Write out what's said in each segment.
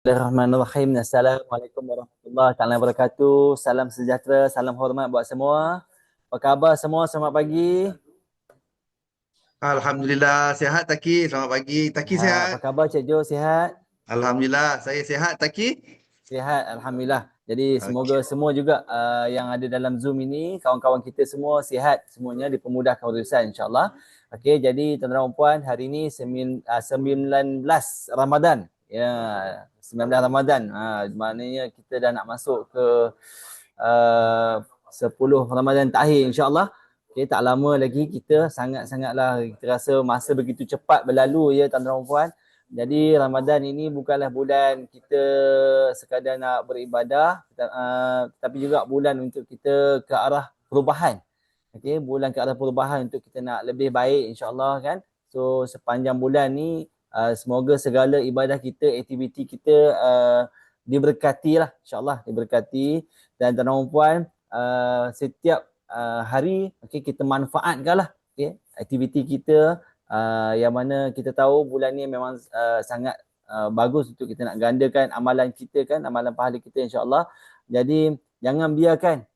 Bismillahirrahmanirrahim. Assalamualaikum warahmatullahi taala wabarakatuh. Salam sejahtera, salam hormat buat semua. Apa khabar semua? Selamat pagi. Alhamdulillah, sihat Taki. Selamat pagi. Taki Sihat. Apa sihat? khabar Cik Jo? Sihat? Alhamdulillah, saya sihat Taki. Sihat, alhamdulillah. Jadi semoga Okey. semua juga yang ada dalam Zoom ini, kawan-kawan kita semua sihat, semuanya dipermudahkan urusan insya-Allah. Okey, jadi tuan-tuan dan puan, hari ini 19 Ramadan. Ya, 19 Ramadan. Maknanya kita dah nak masuk ke uh, 10 Ramadan terakhir insya-Allah. Okey, tak lama lagi kita sangat-sangatlah kita rasa masa begitu cepat berlalu ya tuan-tuan dan puan. Jadi Ramadan ini bukanlah bulan kita sekadar nak beribadah, tapi juga bulan untuk kita ke arah perubahan. Okey, bulan ke arah perubahan untuk kita nak lebih baik insya-Allah kan. So sepanjang bulan ni semoga segala ibadah kita, aktiviti kita diberkati lah insya-Allah, diberkati. Dan tuan-tuan dan puan, setiap hari okey kita manfaatkanlah okey aktiviti kita. Yang mana kita tahu bulan ni memang sangat bagus untuk kita nak gandakan amalan kita kan, amalan pahala kita insya-Allah. Jadi jangan biarkan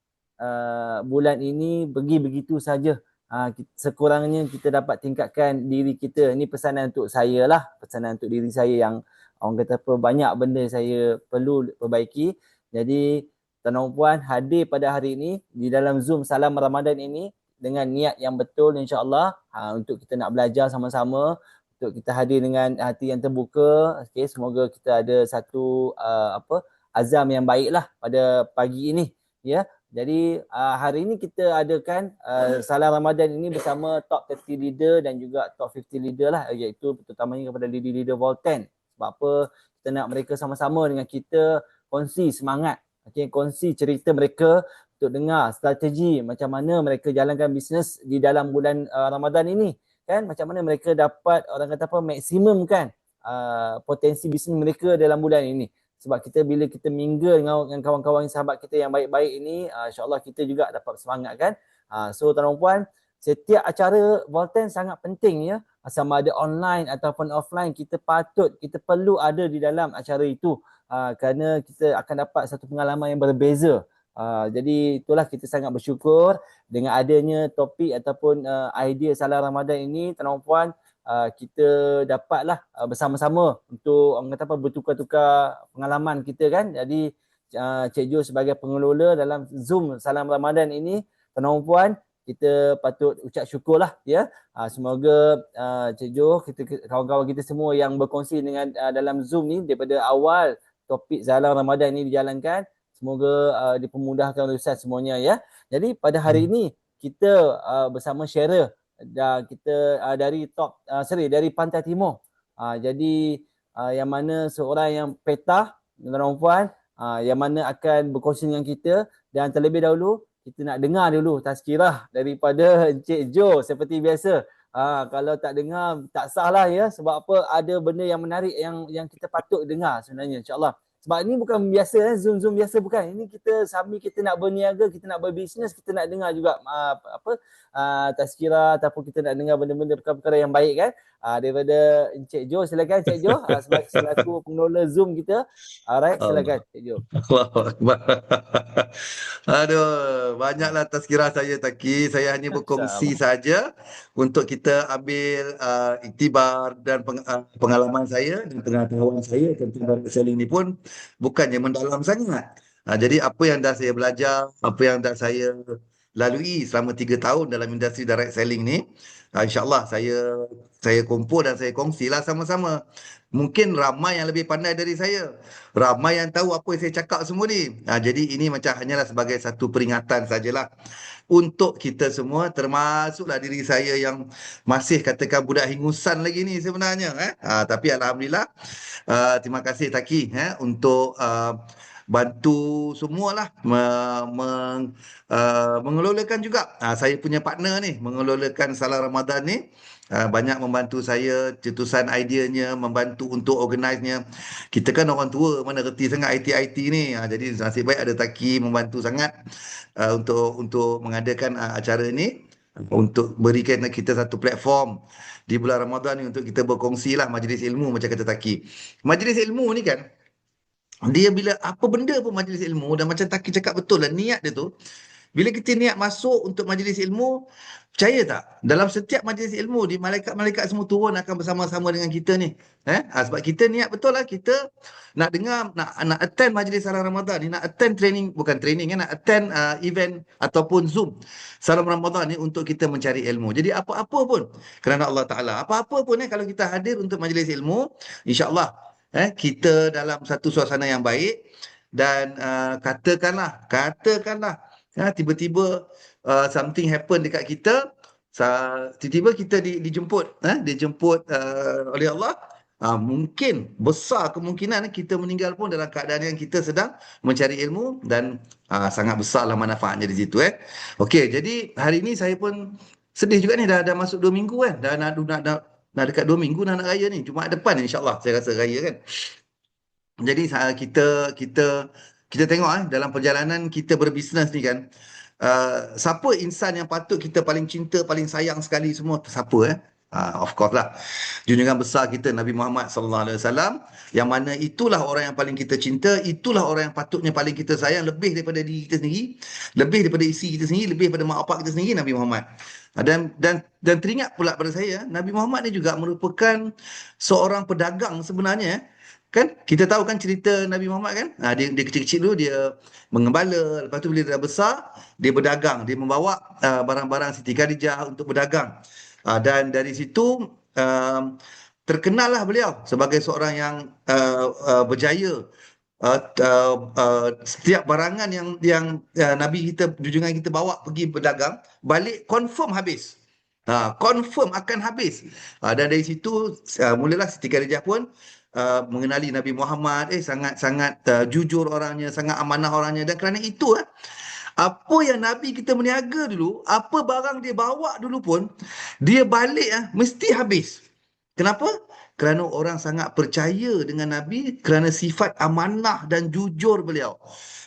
bulan ini pergi begitu saja. Sekurangnya kita dapat tingkatkan diri kita. Ini pesanan untuk saya lah, pesanan untuk diri saya yang orang kata apa, banyak benda saya perlu perbaiki. Jadi tuan-tuan puan hadir pada hari ini di dalam Zoom Salam Ramadan ini dengan niat yang betul insya-Allah, untuk kita nak belajar sama-sama, untuk kita hadir dengan hati yang terbuka. Okey, semoga kita ada satu azam yang baiklah pada pagi ini ya. Jadi hari ini kita adakan Salam Ramadan ini bersama top 30 leader dan juga top 50 leader lah, iaitu terutamanya kepada leader-leader Volten. Sebab apa? Kita nak mereka sama-sama dengan kita kongsi semangat, okey, kongsi cerita mereka untuk dengar strategi macam mana mereka jalankan bisnes di dalam bulan Ramadan ini kan, macam mana mereka dapat orang kata apa maksimumkan potensi bisnes mereka dalam bulan ini. Sebab kita bila kita mingle dengan kawan-kawan sahabat kita yang baik-baik ini, insya-Allah kita juga dapat semangat kan. So tuan-tuan puan, setiap acara Volten sangat penting ya, sama ada online ataupun offline, kita perlu ada di dalam acara itu, kerana kita akan dapat satu pengalaman yang berbeza. Jadi itulah kita sangat bersyukur dengan adanya topik ataupun idea Salam Ramadan ini tuan-tuan puan, kita dapatlah bersama-sama untuk orang kata apa, bertukar-tukar pengalaman kita kan. Jadi Cik Jo sebagai pengelola dalam Zoom Salam Ramadan ini, tuan-tuan puan, kita patut ucap syukurlah ya. Semoga Cik Jo, kawan-kawan kita semua yang berkongsi dengan dalam Zoom ni daripada awal topik Salam Ramadan ini dijalankan, semoga dipermudahkan urusan semuanya ya. Jadi pada hari ini kita bersama Sheryl dan kita dari Pantai Timur. Jadi yang mana seorang yang petah tuan-tuan puan, yang mana akan berkongsi dengan kita, dan terlebih dahulu kita nak dengar dulu tazkirah daripada Encik Jo seperti biasa. Kalau tak dengar tak sah lah ya, sebab apa, ada benda yang menarik yang kita patut dengar sebenarnya insya-Allah. Sebab ini bukan biasa Zoom biasa bukan. Ini kita sambil kita nak berniaga, kita nak berbisnes, kita nak dengar juga tazkirah ataupun kita nak dengar benda-benda perkara-perkara yang baik kan. Daripada Encik Jo, silakan Encik Jo, selaku pengelola Zoom kita. Alright, Allah. silakan Encik Jo. Allahu Akbar. Aduh, banyaklah tazkirah saya Taki. Saya hanya berkongsi InsyaAllah. saja untuk kita ambil iktibar dan pengalaman saya dan pengetahuan saya tentang direct selling ni pun bukannya mendalam sangat. Jadi apa yang dah saya belajar, apa yang dah saya lalui selama 3 tahun dalam industri direct selling ni, insya-Allah saya kumpul dan saya kongsilah sama-sama. Mungkin ramai yang lebih pandai dari saya. Ramai yang tahu apa yang saya cakap semua ni. Jadi ini macam hanyalah sebagai satu peringatan sajalah untuk kita semua, termasuklah diri saya yang masih katakan budak hingusan lagi ni sebenarnya. Tapi Alhamdulillah, terima kasih Taki untuk bantu semualah mengelolakan juga. Saya punya partner ni mengelolakan Salam Ramadan ni. Banyak membantu saya cetusan ideanya, membantu untuk organize-nya. Kita kan orang tua, mana reti sangat IT-IT ni. Jadi nasib baik ada Taki membantu sangat untuk mengadakan acara ni, untuk berikan kita satu platform di bulan Ramadan ni untuk kita berkongsi lah majlis ilmu macam kata Taki. Majlis ilmu ni kan, dia bila apa benda pun majlis ilmu, dan macam Taki cakap betul lah, niat dia tu, bila kita niat masuk untuk majlis ilmu, percaya tak? Dalam setiap majlis ilmu di malaikat-malaikat semua turun akan bersama-sama dengan kita ni. Sebab kita niat betul lah, kita nak dengar, nak attend majlis salam Ramadan ni, nak attend training, bukan training nak attend event ataupun Zoom salam Ramadan ni untuk kita mencari ilmu. Jadi apa-apa pun kerana Allah Taala, apa-apa pun kalau kita hadir untuk majlis ilmu, insya-Allah kita dalam satu suasana yang baik. Dan katakanlah tiba-tiba something happen dekat kita, tiba-tiba kita dijemput oleh Allah. Mungkin besar kemungkinan kita meninggal pun dalam keadaan yang kita sedang mencari ilmu, dan sangat besarlah manfaatnya di situ. Okey, jadi hari ini saya pun sedih juga ni, dah masuk 2 minggu kan, dah nak dekat 2 minggu nak raya ni, Jumaat depan insya-Allah saya rasa raya kan. Jadi kita tengok dalam perjalanan kita berbisnes ni kan, siapa insan yang patut kita paling cinta, paling sayang sekali semua, siapa of course lah, junjungan besar kita Nabi Muhammad sallallahu alaihi wasallam, yang mana itulah orang yang paling kita cinta, itulah orang yang patutnya paling kita sayang, lebih daripada diri kita sendiri, lebih daripada isi kita sendiri, lebih daripada mak bapak kita sendiri, Nabi Muhammad. Dan teringat pula pada saya, Nabi Muhammad ni juga merupakan seorang pedagang sebenarnya. Kan kita tahu kan cerita Nabi Muhammad kan, dia kecil-kecil dulu dia mengembala, lepas tu bila dia dah besar dia berdagang, dia membawa barang-barang Siti Khadijah untuk berdagang. Dan dari situ terkenallah beliau sebagai seorang yang berjaya. Setiap barangan yang Nabi kita, junjungan kita bawa pergi berdagang, balik confirm habis. Confirm akan habis. Dan dari situ mulalah Siti Khadijah pun mengenali Nabi Muhammad, sangat-sangat jujur orangnya, sangat amanah orangnya. Dan kerana itu apa yang Nabi kita meniaga dulu, apa barang dia bawa dulu pun, dia balik mesti habis. Kenapa? Kerana orang sangat percaya dengan Nabi kerana sifat amanah dan jujur beliau.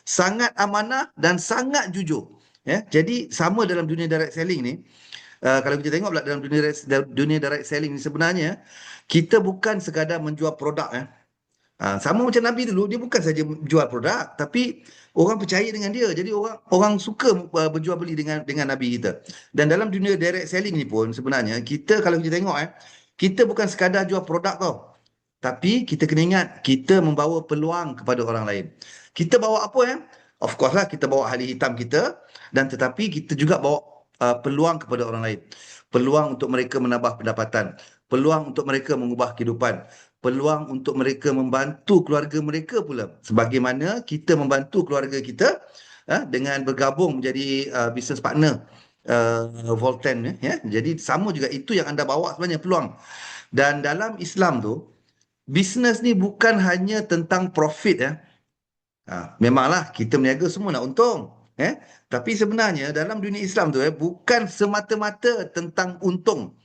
Sangat amanah dan sangat jujur. Jadi sama dalam dunia direct selling ni, kalau kita tengok pula dalam dunia direct selling ni, sebenarnya kita bukan sekadar menjual produk. Sama macam Nabi dulu, dia bukan saja jual produk, tapi orang percaya dengan dia. Jadi orang suka berjual beli dengan Nabi kita. Dan dalam dunia direct selling ni pun sebenarnya, kita kalau kita tengok kita bukan sekadar jual produk tau. Tapi kita kena ingat, kita membawa peluang kepada orang lain. Kita bawa apa Of course lah, kita bawa hari hitam kita, dan tetapi kita juga bawa peluang kepada orang lain. Peluang untuk mereka menambah pendapatan, peluang untuk mereka mengubah kehidupan, peluang untuk mereka membantu keluarga mereka pula, sebagaimana kita membantu keluarga kita dengan bergabung menjadi business partner Volten. Jadi sama juga, itu yang anda bawa sebenarnya, peluang. Dan dalam Islam tu, bisnes ni bukan hanya tentang profit. Memanglah kita berniaga semua nak untung. Tapi sebenarnya dalam dunia Islam tu bukan semata-mata tentang untung,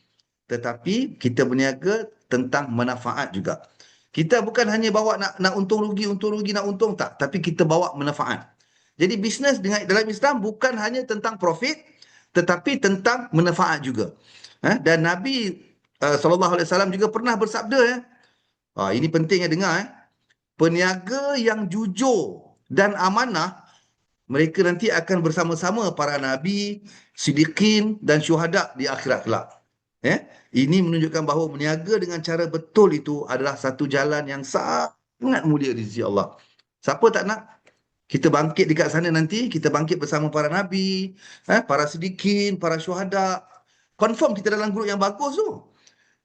tetapi kita berniaga tentang manfaat juga. Kita bukan hanya bawa nak untung rugi, nak untung, tak, tapi kita bawa manfaat. Jadi bisnes dalam Islam bukan hanya tentang profit, tetapi tentang manfaat juga. Dan Nabi SAW juga pernah bersabda, ini pentingnya dengar, peniaga yang jujur dan amanah, mereka nanti akan bersama-sama para nabi, siddiqin dan syuhada di akhirat kelak. Ini menunjukkan bahawa berniaga dengan cara betul itu adalah satu jalan yang sangat mulia di sisi Allah. Siapa tak nak kita bangkit dekat sana nanti, kita bangkit bersama para nabi, para siddiqin, para syuhada. Confirm kita dalam grup yang bagus tu.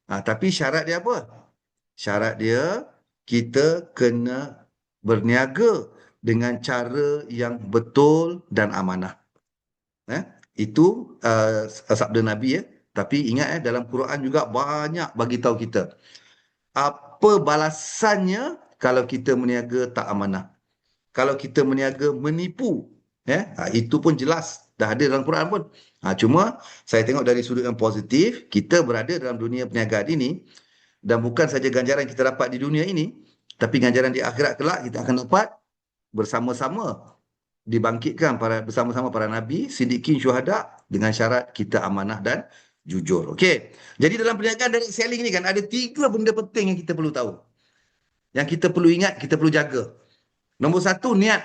Tapi syarat dia apa? Syarat dia, kita kena berniaga dengan cara yang betul dan amanah. Itu sabda Nabi. Tapi ingat dalam Quran juga banyak bagi tahu kita apa balasannya kalau kita berniaga tak amanah. Kalau kita berniaga menipu, itu pun jelas dah ada dalam Quran pun. Cuma saya tengok dari sudut yang positif, kita berada dalam dunia perniagaan ini, dan bukan saja ganjaran kita dapat di dunia ini, tapi ganjaran di akhirat kelak kita akan dapat bersama-sama, dibangkitkan bersama-sama para nabi, siddiqin, syuhada, dengan syarat kita amanah dan jujur. Okey. Jadi dalam perniagaan direct selling ni kan, ada 3 benda penting yang kita perlu tahu, yang kita perlu ingat, kita perlu jaga. Nombor satu, niat.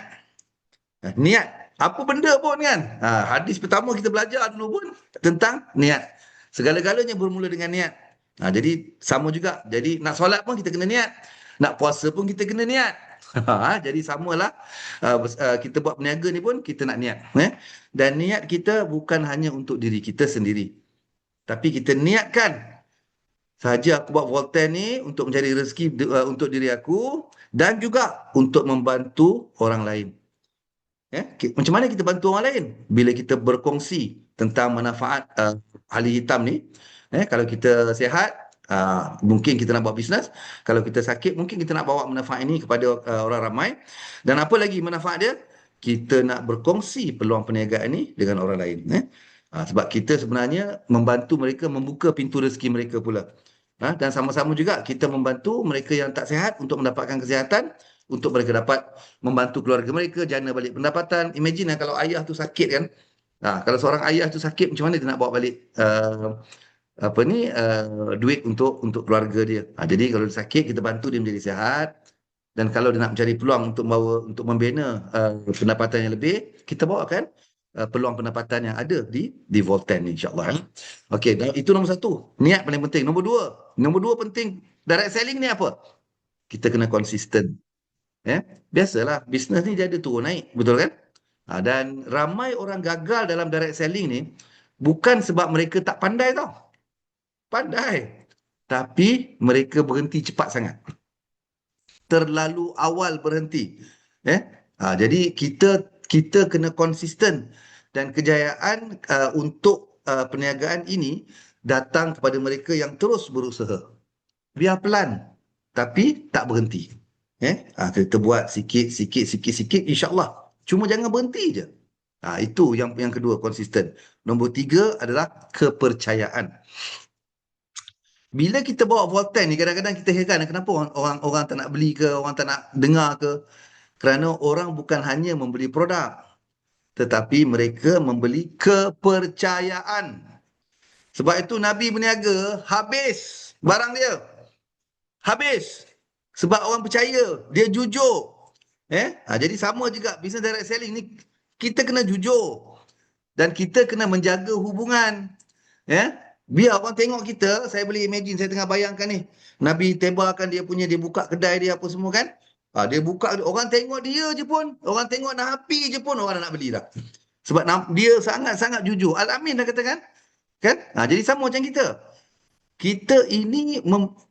Niat. Apa benda pun kan? Hadis pertama kita belajar dulu pun tentang niat. Segala-galanya bermula dengan niat. Jadi sama juga. Jadi nak solat pun kita kena niat. Nak puasa pun kita kena niat. Jadi samalah kita buat peniaga ni pun kita nak niat. Dan niat kita bukan hanya untuk diri kita sendiri. Tapi kita niatkan sahaja aku buat Voltaire ni untuk mencari rezeki untuk diri aku dan juga untuk membantu orang lain. Macam mana kita bantu orang lain? Bila kita berkongsi tentang manfaat ahli hitam ni. Kalau kita sihat, mungkin kita nak buat bisnes. Kalau kita sakit, mungkin kita nak bawa manfaat ini kepada orang ramai. Dan apa lagi manfaat dia? Kita nak berkongsi peluang perniagaan ini dengan orang lain. Sebab kita sebenarnya membantu mereka membuka pintu rezeki mereka pula. Dan sama-sama juga kita membantu mereka yang tak sihat untuk mendapatkan kesihatan, untuk mereka dapat membantu keluarga mereka, jana balik pendapatan. Imagine kalau ayah tu sakit kan. Kalau seorang ayah tu sakit, macam mana dia nak bawa balik duit untuk keluarga dia. Jadi kalau dia sakit, kita bantu dia menjadi sihat. Dan kalau dia nak mencari peluang untuk membina pendapatan yang lebih, kita bawakan peluang pendapatan yang ada di Voltan ni, insyaAllah. Okey, itu nombor satu. Niat paling penting. Nombor dua penting. Direct selling ni apa? Kita kena konsisten. Biasalah, bisnes ni dia ada turun naik. Betul kan? Dan ramai orang gagal dalam direct selling ni bukan sebab mereka tak pandai tau. Pandai. Tapi mereka berhenti cepat sangat. Terlalu awal berhenti. Jadi kita kena konsisten dan kejayaan untuk perniagaan ini datang kepada mereka yang terus berusaha. Biar pelan tapi tak berhenti. Kita buat sikit, insyaAllah. Cuma jangan berhenti je. Itu yang kedua, konsisten. Nombor tiga adalah kepercayaan. Bila kita bawa Voltan ni, kadang-kadang kita heran kenapa orang tak nak beli ke, orang tak nak dengar ke. Kerana orang bukan hanya membeli produk, tetapi mereka membeli kepercayaan. Sebab itu Nabi berniaga, habis barang dia. Habis. Sebab orang percaya, dia jujur. Jadi sama juga business direct selling ni, kita kena jujur. Dan kita kena menjaga hubungan. Biar orang tengok kita, saya boleh imagine, saya tengah bayangkan ni. Nabi tebarkan dia buka kedai dia apa semua kan. Dia buka, orang tengok dia je pun, orang tengok Nabi je pun, orang nak beli dah. Sebab dia sangat-sangat jujur. Al-Amin dah katakan. Kan? Jadi sama macam kita. Kita ini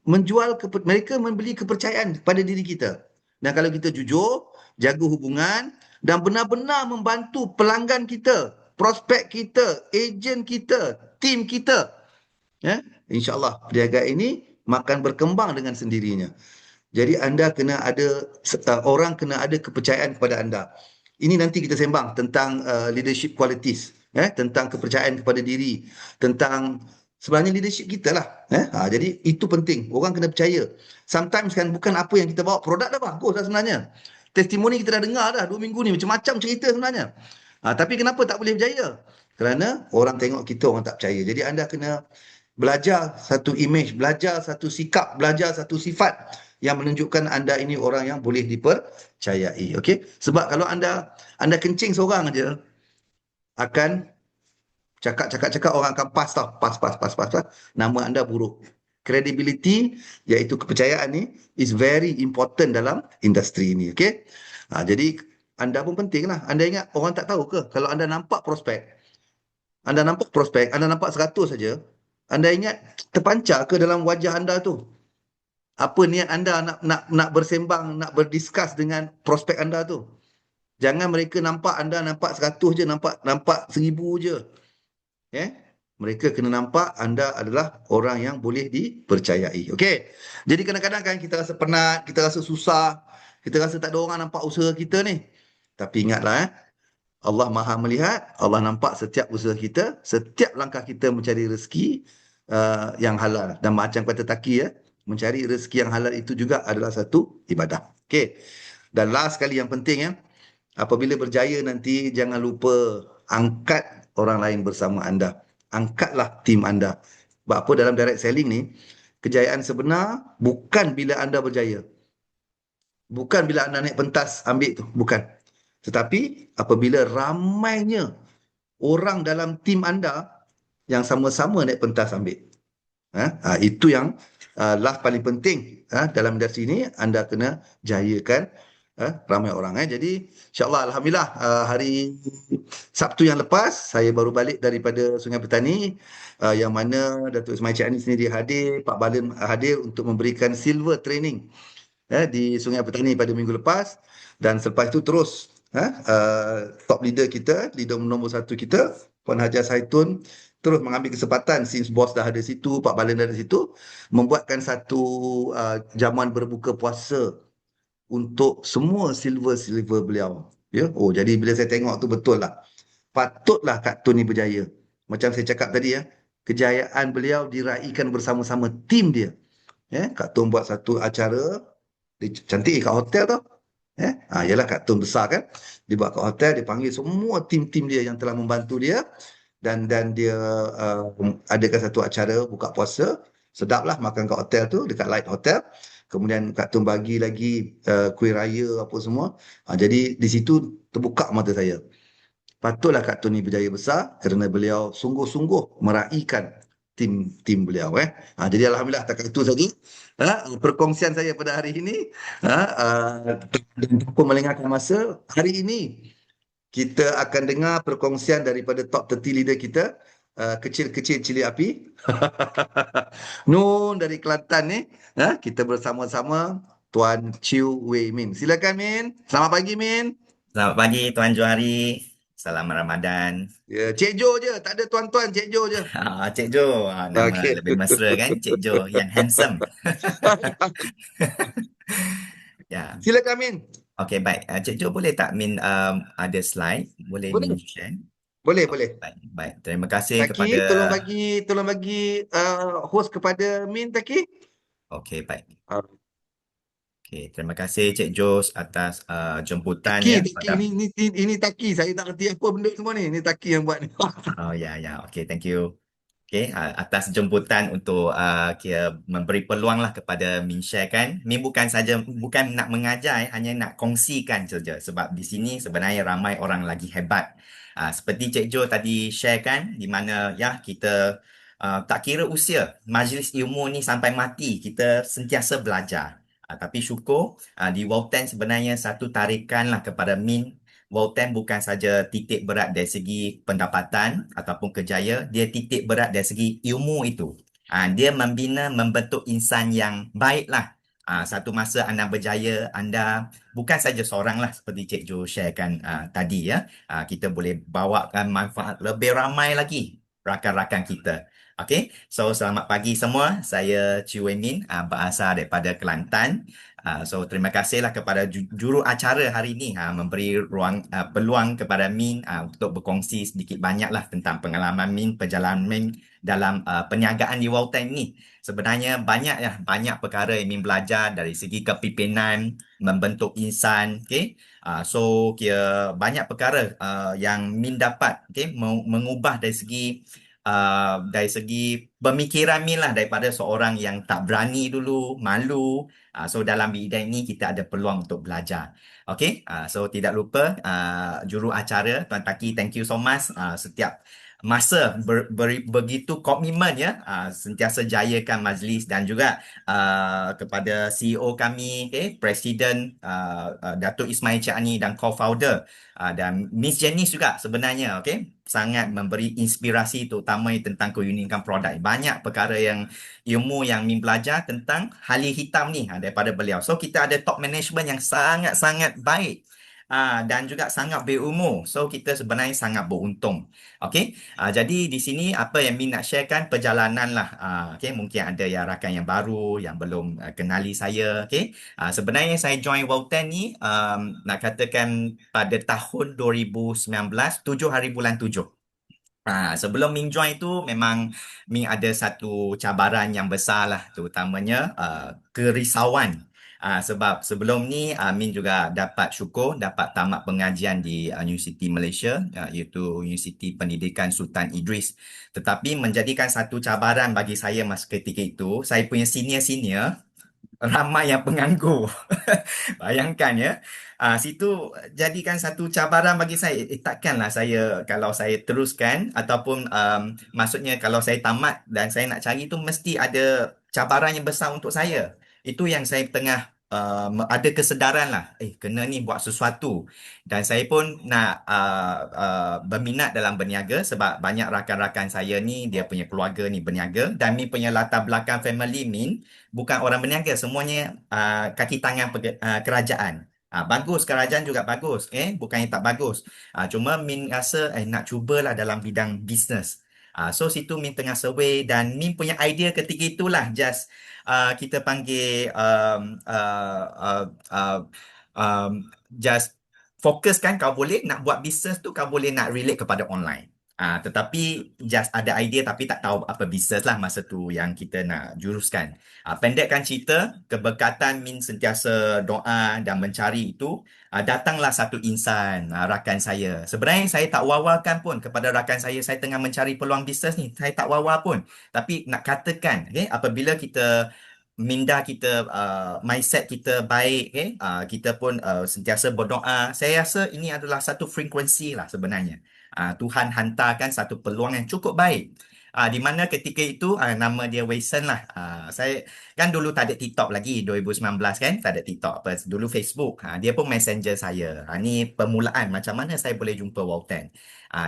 menjual, mereka membeli kepercayaan pada diri kita. Dan kalau kita jujur, jaga hubungan dan benar-benar membantu pelanggan kita, prospek kita, ejen kita, tim kita. InsyaAllah perniagaan ini akan berkembang dengan sendirinya. Jadi anda kena ada, orang kena ada kepercayaan kepada anda. Ini nanti kita sembang tentang leadership qualities, tentang kepercayaan kepada diri, tentang sebenarnya leadership kita lah. Jadi itu penting. Orang kena percaya. Sometimes kan bukan apa yang kita bawa. Produk dah bagus lah sebenarnya. Testimoni kita dah dengar dah 2 minggu ni. Macam-macam cerita sebenarnya. Tapi kenapa tak boleh berjaya? Kerana orang tengok kita, orang tak percaya. Jadi anda kena belajar satu image, belajar satu sikap, belajar satu sifat yang menunjukkan anda ini orang yang boleh dipercayai. Okay? Sebab kalau anda kencing seorang aja, akan cakap orang akan pas tau. Pas. Nama anda buruk. Credibility, iaitu kepercayaan ni, is very important dalam industri ini. Okay? Jadi, anda pun penting lah. Anda ingat, orang tak tahu ke? Kalau anda nampak prospek, anda nampak 100 saja, anda ingat terpancar ke dalam wajah anda tu? Apa niat anda nak bersembang, nak berdiskus dengan prospek anda tu? Jangan mereka nampak anda nampak 100 je, nampak 1000 je. Mereka kena nampak anda adalah orang yang boleh dipercayai. Okey. Jadi kadang-kadang kan kita rasa penat, kita rasa susah, kita rasa tak ada orang nampak usaha kita ni. Tapi ingatlah, Allah Maha melihat, Allah nampak setiap usaha kita, setiap langkah kita mencari rezeki yang halal. Dan macam kata Taki, mencari rezeki yang halal itu juga adalah satu ibadah. Okey. Dan last sekali yang penting, apabila berjaya nanti, jangan lupa angkat orang lain bersama anda. Angkatlah tim anda. Sebab apa dalam direct selling ni, kejayaan sebenar bukan bila anda berjaya. Bukan bila anda naik pentas ambil tu, bukan. Tetapi apabila ramainya orang dalam tim anda yang sama-sama naik pentas ambil. Itu yang lah paling penting dalam industri ini anda kena jayakan ramai orang. Jadi insyaAllah Alhamdulillah hari Sabtu yang lepas saya baru balik daripada Sungai Petani yang mana Datuk Ismail Cik Ani sendiri hadir, Pak Balin hadir untuk memberikan silver training di Sungai Petani pada minggu lepas dan selepas itu terus top leader kita, leader nombor satu kita, Puan Hajar Saitun terus mengambil kesempatan since bos dah ada situ, Pak Balin dah ada situ, membuatkan satu jamuan berbuka puasa untuk semua silver-silver beliau. Ya, jadi bila saya tengok tu betul lah. Patutlah Kak Tun ni berjaya. Macam saya cakap tadi kejayaan beliau diraikan bersama-sama tim dia. Kak Tun buat satu acara, cantik kat hotel tu. Yalah Kak Tun besar kan. Dia buat kat hotel, dia panggil semua tim-tim dia yang telah membantu dia dan dia adakan satu acara buka puasa. Sedaplah makan kat hotel tu dekat Light Hotel. Kemudian Kak Tun bagi lagi kuih raya apa semua. Jadi di situ terbuka mata saya. Patutlah Kak Tun ni berjaya besar kerana beliau sungguh-sungguh meraihkan tim beliau. Jadi Alhamdulillah takat itu saja perkongsian saya pada hari ini. Dan tanpa melengahkan masa, hari ini kita akan dengar perkongsian daripada top 30 leader kita, kecil-kecil cili api. Nun dari Kelantan ni, kita bersama-sama Tuan Chew Wei Min. Silakan Min. Selamat pagi Min. Selamat pagi Tuan Johari. Selamat Ramadan. Ya, Cik Jo je, tak ada tuan-tuan, Cik Jo je. Cik Jo, nama Okey. lebih mesra kan? Cik Jo yang handsome. Ya. Silakan Min. Okey, baik. Cik Jo boleh tak Min ada slide? Boleh Boleh. Min share? Boleh, Okey, boleh. baik. Terima kasih Taki, kepada tolong bagi host kepada Min Taki. Okey, baik. Ah, Okey, terima kasih Cik Jo atas jemputan Taki, ya Taki, pada ini Taki. Saya tak kerti apa benda semua ni. Ini Taki yang buat ni. Oh ya. Okey, thank you. Okay, atas jemputan untuk kira memberi peluang lah kepada Min share kan. Min bukan nak mengajar, hanya nak kongsikan saja. Sebab di sini sebenarnya ramai orang lagi hebat. Seperti Cik Jo tadi share kan, di mana ya kita tak kira usia, majlis ilmu ni sampai mati, kita sentiasa belajar. Tapi syukur di Walton sebenarnya satu tarikan lah kepada Min. Walton bukan saja titik berat dari segi pendapatan ataupun kerjaya, dia titik berat dari segi ilmu itu. Dia membentuk insan yang baik lah. Satu masa anda berjaya, anda bukan saja seorang lah seperti Cik Jo sharekan tadi ya. Kita boleh bawakan manfaat lebih ramai lagi rakan-rakan kita. Okay, so selamat pagi semua. Saya Chew Wei Min, berasal daripada Kelantan. So terima kasihlah kepada juru acara hari ini memberi peluang kepada Min untuk berkongsi sedikit banyaklah tentang pengalaman Min, perjalanan Min dalam perniagaan di Walton ni. Sebenarnya banyak perkara yang Min belajar dari segi kepimpinan, membentuk insan, okay? So kira banyak perkara yang Min dapat, okay? Mengubah dari segi pemikiran Min lah daripada seorang yang tak berani dulu, malu. So dalam bidang ini kita ada peluang untuk belajar. Okay, so tidak lupa juru acara Tuan Taki, thank you so much. Setiap masa begitu komitmen ya, sentiasa jayakan majlis dan juga kepada CEO kami, Presiden Datuk Ismail Cik Ani dan co-founder dan Miss Janice juga sebenarnya, sangat memberi inspirasi terutama tentang keunikan produk. Banyak perkara ilmu yang Min belajar tentang halia hitam ni daripada beliau. So kita ada top management yang sangat-sangat baik dan juga sangat berumur. So kita sebenarnya sangat beruntung. Jadi di sini apa yang Min nak sharekan perjalanan lah. Mungkin ada rakan yang baru yang belum kenali saya. Sebenarnya saya join Walton ni nak katakan pada tahun 2019, 7 hari bulan 7. Sebelum Min join tu memang Min ada satu cabaran yang besar lah, terutamanya kerisauan. Sebab sebelum ni Min juga dapat tamat pengajian di Universiti Malaysia, iaitu Universiti Pendidikan Sultan Idris. Tetapi menjadikan satu cabaran bagi saya masa ketika itu, saya punya senior ramai yang penganggur. Bayangkan ya. Situ jadikan satu cabaran bagi saya. Takkanlah saya kalau saya teruskan ataupun maksudnya kalau saya tamat dan saya nak cari tu mesti ada cabaran yang besar untuk saya. Itu yang saya tengah ada kesedaran lah. Kena ni buat sesuatu. Dan saya pun nak berminat dalam berniaga sebab banyak rakan-rakan saya ni dia punya keluarga ni berniaga dan Min punya latar belakang family Min bukan orang berniaga, semuanya kaki tangan kerajaan. Bagus, kerajaan juga bagus, bukannya tak bagus. Cuma Min rasa nak cubalah dalam bidang bisnes. So situ Min tengah survey dan Min punya idea ketika itulah just kita panggil just fokuskan kau boleh nak buat bisnes tu, kau boleh nak relate kepada online. Tetapi just ada idea tapi tak tahu apa bisnes lah masa tu yang kita nak juruskan. Pendekkan cerita, keberkatan Min sentiasa doa dan mencari itu, datanglah satu insan, rakan saya. Sebenarnya saya tak wawarkan pun kepada rakan saya tengah mencari peluang bisnes ni. Saya tak wawar pun. Tapi nak katakan, apabila kita minda kita, mindset kita baik, kita pun sentiasa berdoa. Saya rasa ini adalah satu frekuensi lah sebenarnya. Tuhan hantarkan satu peluang yang cukup baik. Di mana ketika itu nama dia Wayson lah. Saya kan dulu tak ada TikTok lagi 2019 kan, tak ada TikTok apa. Dulu Facebook. Dia pun messenger saya. Ni permulaan macam mana saya boleh jumpa Walton.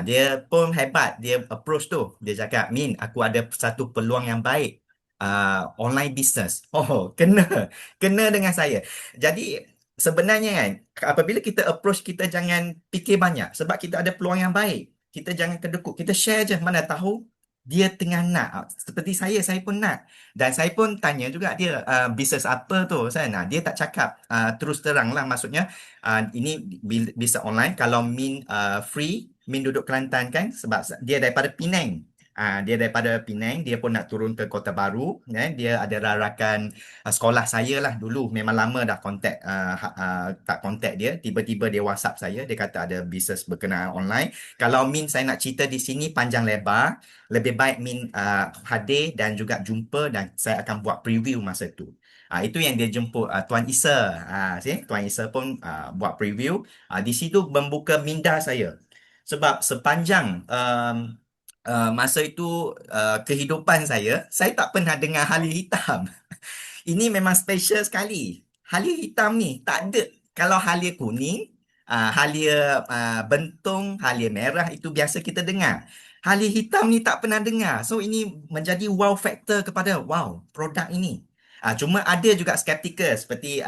Dia pun hebat. Dia approach tu. Dia cakap, Min, aku ada satu peluang yang baik. Online business. Kena dengan saya. Jadi sebenarnya kan, apabila kita approach, kita jangan fikir banyak sebab kita ada peluang yang baik. Kita jangan kedekut, kita share je, mana tahu dia tengah nak. Seperti saya pun nak. Dan saya pun tanya juga dia, bisnes apa tu? Dia tak cakap terus terang lah, maksudnya ini bisnes online. Kalau Min free, Min duduk Kelantan kan, sebab dia daripada Penang. Dia daripada Penang, dia pun nak turun ke Kota Baru. Dia ada rakan sekolah saya lah dulu. Memang lama dah tak kontak dia. Tiba-tiba dia WhatsApp saya. Dia kata ada bisnes berkenaan online. Kalau Min saya nak cerita di sini panjang lebar, lebih baik Min hadir dan juga jumpa dan saya akan buat preview masa tu. Itu yang dia jemput Tuan Isa. Tuan Isa pun buat preview. Di situ membuka minda saya. Sebab sepanjang masa itu kehidupan saya tak pernah dengar halia hitam. Ini memang special sekali. Halia hitam ni tak ada. Kalau halia kuning, halia bentung, halia merah itu biasa kita dengar. Halia hitam ni tak pernah dengar. So ini menjadi wow factor kepada wow produk ini. Cuma ada juga skeptikal seperti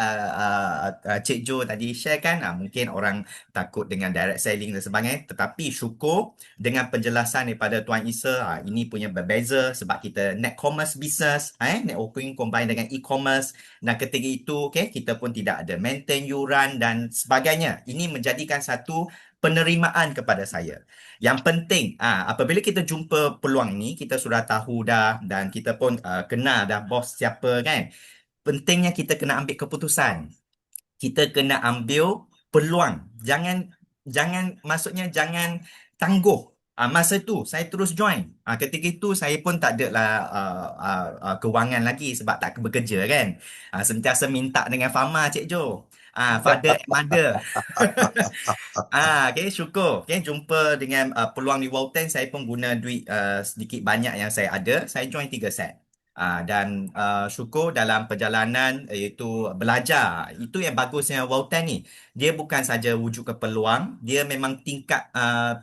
Cik Jo tadi share kan, mungkin orang takut dengan direct selling dan sebagainya. Tetapi syukur dengan penjelasan daripada Tuan Isa, ini punya berbeza sebab kita net commerce business, networking combine dengan e-commerce. Dan ketika itu, kita pun tidak ada maintain yuran dan sebagainya. Ini menjadikan satu penerimaan kepada saya. Yang penting, apabila kita jumpa peluang ini, kita sudah tahu dah dan kita pun kenal dah bos siapa kan. Pentingnya kita kena ambil keputusan. Kita kena ambil peluang. Maksudnya jangan tangguh. Masa tu saya terus join. Ketika itu saya pun tak ada lah kewangan lagi sebab tak bekerja kan. Sentiasa minta dengan Fama Cik Jo. Father and mother. Syukur. Jumpa dengan peluang di Walton, saya pun guna duit sedikit banyak yang saya ada. Saya join 3 set. Dan syukur dalam perjalanan iaitu belajar. Itu yang bagusnya Walton ni. Dia bukan saja wujud keperluan, dia memang tingkat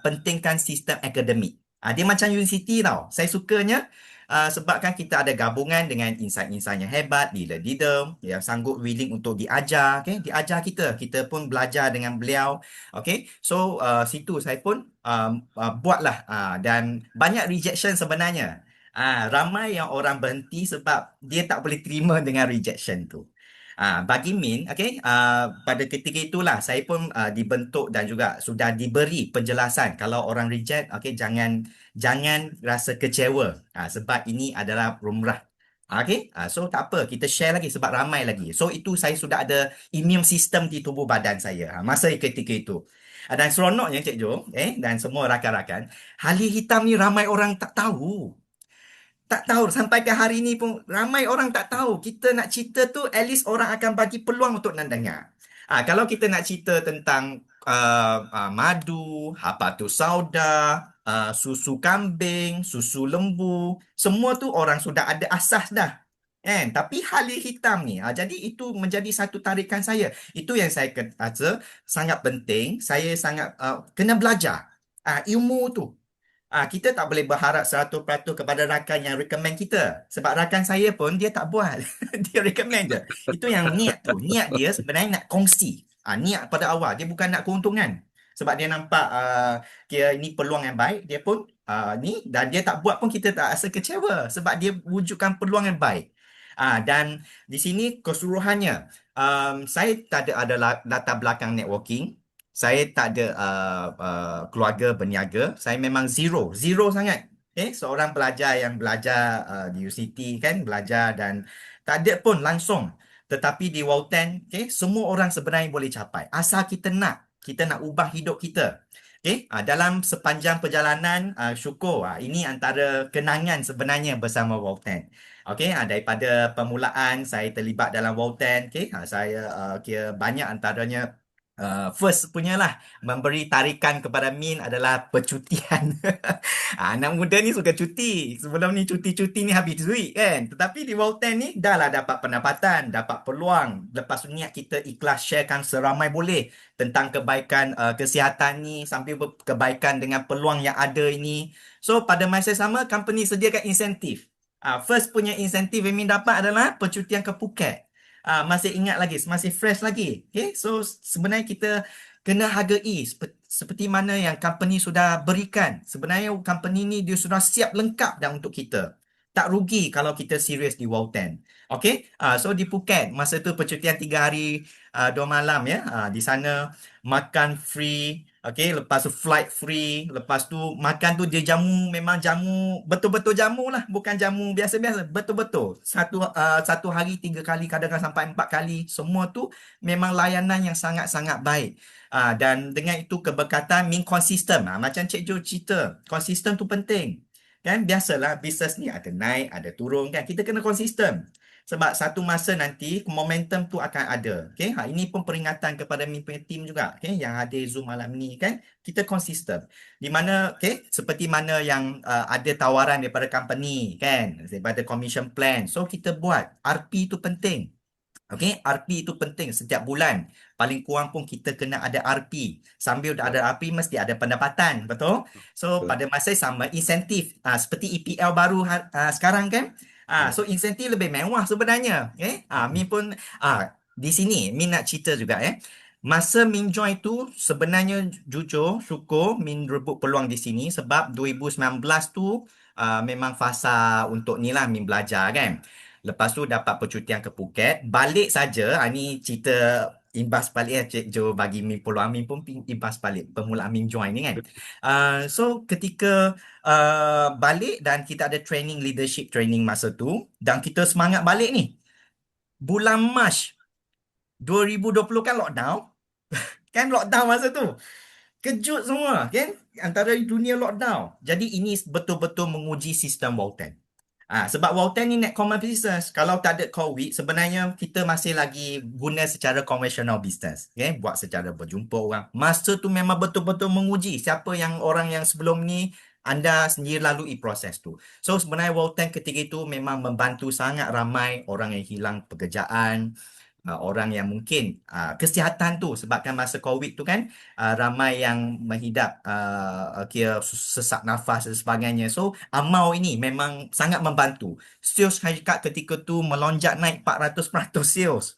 pentingkan sistem akademik. Dia macam universiti tau. Saya sukanya sebabkan kita ada gabungan dengan insan-insan yang hebat, leader-leader yang sanggup willing untuk diajar, diajar kita pun belajar dengan beliau. So situ saya pun buatlah dan banyak rejection sebenarnya. Ramai yang orang berhenti sebab dia tak boleh terima dengan rejection tu. Bagi Min, pada ketika itulah saya pun dibentuk dan juga sudah diberi penjelasan. Kalau orang reject, jangan rasa kecewa. Sebab ini adalah lumrah. So tak apa, kita share lagi sebab ramai lagi. So itu saya sudah ada immune system di tubuh badan saya masa ketika itu. Dan seronoknya Cik Jo, dan semua rakan-rakan, halia hitam ni ramai orang tak tahu. Tak tahu sampai ke hari ini pun ramai orang tak tahu. Kita nak cerita tu at least orang akan bagi peluang untuk nak dengar. Kalau kita nak cerita tentang madu, habatus sauda, susu kambing, susu lembu, semua tu orang sudah ada asas dah. Kan? Tapi halia hitam ni, jadi itu menjadi satu tarikan saya. Itu yang saya rasa sangat penting. Saya sangat kena belajar ilmu tu. Kita tak boleh berharap 100% kepada rakan yang recommend kita. Sebab rakan saya pun dia tak buat. Dia recommend je. Itu yang niat tu. Niat dia sebenarnya nak kongsi. Niat pada awal. Dia bukan nak keuntungan. Sebab dia nampak kira ini peluang yang baik. Dia pun ni dan dia tak buat pun kita tak rasa kecewa. Sebab dia wujudkan peluang yang baik. Dan di sini keseluruhannya saya tak ada latar belakang networking. Saya tak ada keluarga berniaga. Saya memang zero sangat. Seorang pelajar yang belajar di UCT kan, belajar dan tak ada pun langsung. Tetapi di Walton, semua orang sebenarnya boleh capai. Asal kita nak ubah hidup kita. Dalam sepanjang perjalanan, syukur ini antara kenangan sebenarnya bersama Walton. Daripada permulaan saya terlibat dalam Walton, saya kira banyak antaranya first punya lah memberi tarikan kepada Min adalah percutian. Anak muda ni suka cuti. Sebelum ni cuti-cuti ni habis duit kan. Tetapi di Walton ni dah lah dapat pendapatan, dapat peluang. Lepas tu niat kita ikhlas sharekan seramai boleh tentang kebaikan kesihatan ni sampai kebaikan dengan peluang yang ada ini. So pada masa sama company sediakan insentif. First punya insentif yang Min dapat adalah percutian ke Phuket. Masih ingat lagi, masih fresh lagi. So sebenarnya kita kena hargai seperti mana yang company sudah berikan. Sebenarnya company ni dia sudah siap lengkap dah untuk kita. Tak rugi kalau kita serius di Walton. So di Phuket, masa tu percutian 3 hari 2 malam ya. Di sana makan free. Lepas tu flight free. Lepas tu makan tu dia jamu, memang jamu, betul-betul jamu lah. Bukan jamu biasa-biasa, betul-betul. Satu hari 3 kali, kadang-kadang sampai 4 kali. Semua tu memang layanan yang sangat-sangat baik. Dan dengan itu keberkatan Min konsisten. Macam Cik Jo cerita, konsisten tu penting. Kan biasalah bisnes ni ada naik, ada turun kan. Kita kena konsisten. Sebab satu masa nanti momentum tu akan ada. Ini pun peringatan kepada Min punya team juga. Yang ada Zoom malam ni kan. Kita konsisten. Di mana seperti mana yang ada tawaran daripada company kan. Daripada commission plan. So kita buat. RP tu penting. RP itu penting setiap bulan. Paling kurang pun kita kena ada RP. Sambil ada RP mesti ada pendapatan, betul? So pada masa sama insentif seperti EPL baru sekarang kan. So insentif lebih mewah sebenarnya. Min pun di sini Min nak cerita juga Masa Min join tu sebenarnya jujur syukur Min rebut peluang di sini sebab 2019 tu memang fasa untuk ni lah Min belajar kan. Lepas tu dapat percutian ke Phuket. Balik saja. Ni cerita imbas balik Cik Jo bagi Min peluang. Min pun imbas balik. Permulaan Min join ni kan. So ketika balik dan kita ada training, leadership training masa tu. Dan kita semangat balik ni. Bulan Mac 2020 kan lockdown. Kan lockdown masa tu. Kejut semua kan. Antara dunia lockdown. Jadi ini betul-betul menguji sistem Walton. Sebab Walton ni net common business. Kalau tak ada COVID, sebenarnya kita masih lagi guna secara konvensional business. Buat secara berjumpa orang. Masa tu memang betul-betul menguji siapa yang orang yang sebelum ni anda sendiri lalui proses tu. So sebenarnya Walton ketika itu memang membantu sangat ramai orang yang hilang pekerjaan. Orang yang mungkin kesihatan tu sebabkan masa COVID tu kan ramai yang menghidap kira sesak nafas dan sebagainya. So amal ini memang sangat membantu. Sales syarikat ketika tu melonjak naik 400% sales.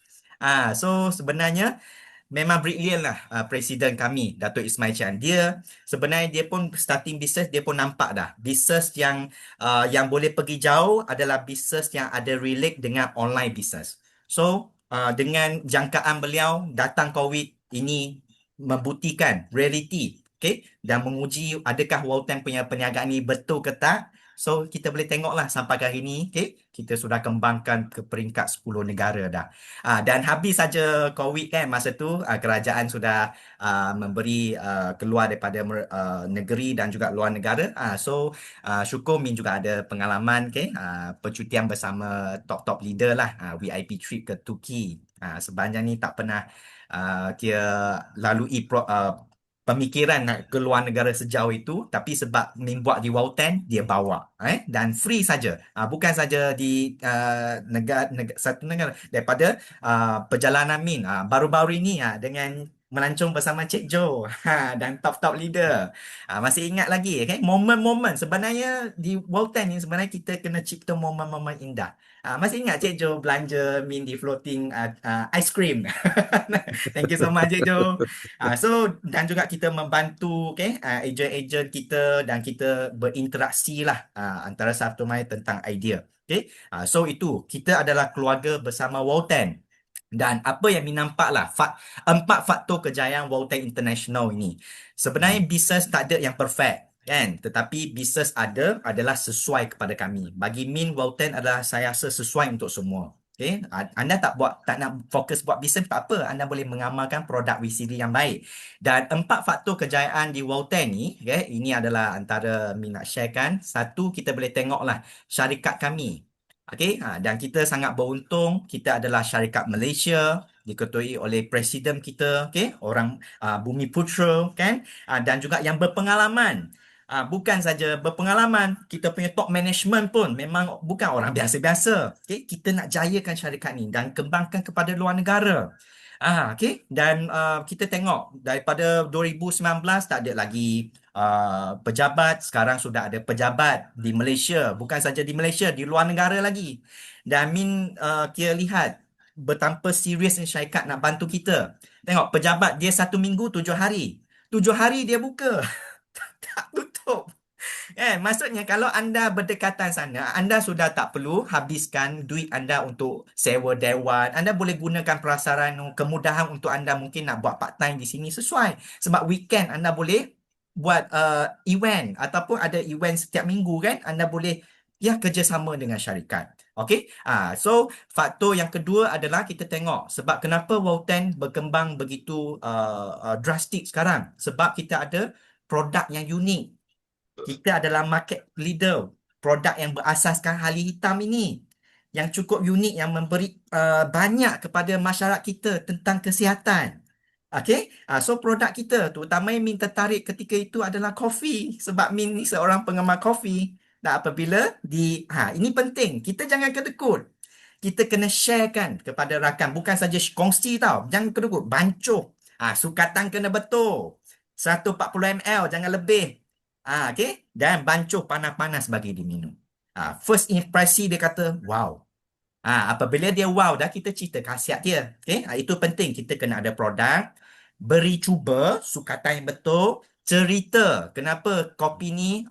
So sebenarnya memang brilliant lah Presiden kami Datuk Ismail Chan. Dia sebenarnya dia pun starting business, dia pun nampak dah business yang boleh pergi jauh adalah business yang ada relate dengan online business. So dengan jangkaan beliau datang COVID ini membuktikan reality dan menguji adakah Walton punya perniagaan ini betul ke tak. So kita boleh tengoklah sampai hari ini, okay, kita sudah kembangkan ke peringkat 10 negara dah. Dan habis saja COVID kan, masa tu kerajaan sudah memberi keluar daripada negeri dan juga luar negara. Syukur Min juga ada pengalaman, okay, percutian bersama top-top leader lah, VIP trip ke Turki. Sepanjang ni tak pernah kira lalui pemikiran nak keluar negara sejauh itu, tapi sebab Min buat di Wow10 dia bawa dan free saja, bukan saja di satu negara, daripada perjalanan Min baru-baru ini dengan melancong bersama Cik Jo dan top-top leader. Masih ingat lagi, okay? Momen-momen sebenarnya di Wow10 ni sebenarnya kita kena cipta momen-momen indah. Masih ingat Cik Jo belanja Min di floating ice cream. Thank you so much Cik Jo. Dan juga kita membantu, okay, ejen-ejen kita, dan kita berinteraksi lah antara satu sama lain tentang idea. Okay? So itu, kita adalah keluarga bersama Wow10. Dan apa yang nampak lah, 4 faktor kejayaan Wow10 International ini. Sebenarnya bisnes tak ada yang perfect, kan? Tetapi bisnes adalah sesuai kepada kami. Bagi Min, Wow10 adalah saya rasa sesuai untuk semua. Okay? Anda tak nak fokus buat bisnes, tak apa. Anda boleh mengamalkan produk VCD yang baik. Dan 4 faktor kejayaan di Wow10 ni, okay, ini adalah antara Min nak sharekan. Satu, kita boleh tengoklah syarikat kami. Okay, dan kita sangat beruntung, kita adalah syarikat Malaysia, diketuai oleh Presiden kita, okay, orang Bumi Putra, kan, dan juga yang berpengalaman. Bukan saja berpengalaman, kita punya top management pun memang bukan orang biasa-biasa. Okay, kita nak jayakan syarikat ni dan kembangkan kepada luar negara. Okay, dan kita tengok daripada 2019 tak ada lagi pejabat, sekarang sudah ada pejabat di Malaysia, bukan saja di Malaysia, di luar negara lagi. Dan Min kira lihat betapa seriusnya syarikat nak bantu kita. Tengok pejabat dia 1 minggu 7 hari. 7 hari dia buka. Tak tutup. Maksudnya kalau anda berdekatan sana, anda sudah tak perlu habiskan duit anda untuk sewa dewan. Anda boleh gunakan prasaran, kemudahan untuk anda mungkin nak buat part time di sini sesuai. Sebab weekend anda boleh buat event, ataupun ada event setiap minggu, kan? Anda boleh kerjasama dengan syarikat. Okay, so faktor yang kedua adalah kita tengok sebab kenapa Wow10 berkembang begitu drastik sekarang. Sebab kita ada produk yang unik. Kita adalah market leader produk yang berasaskan hali hitam ini, yang cukup unik, yang memberi banyak kepada masyarakat kita tentang kesihatan. Okay, so produk kita terutama yang Min tertarik ketika itu adalah kopi, sebab Min ni seorang penggemar kopi. Dan apabila ini penting, kita jangan kedekut. Kita kena sharekan kepada rakan, bukan saja kongsi tau, jangan kedekut, bancuh. Sukatan kena betul, 140 ml jangan lebih. Okay, dan bancuh panas-panas bagi diminum. First impresi dia kata wow. Apabila dia wow dah, kita cerita khasiat dia. Okay, itu penting, kita kena ada produk, beri cuba, sukatan yang betul, cerita kenapa kopi ni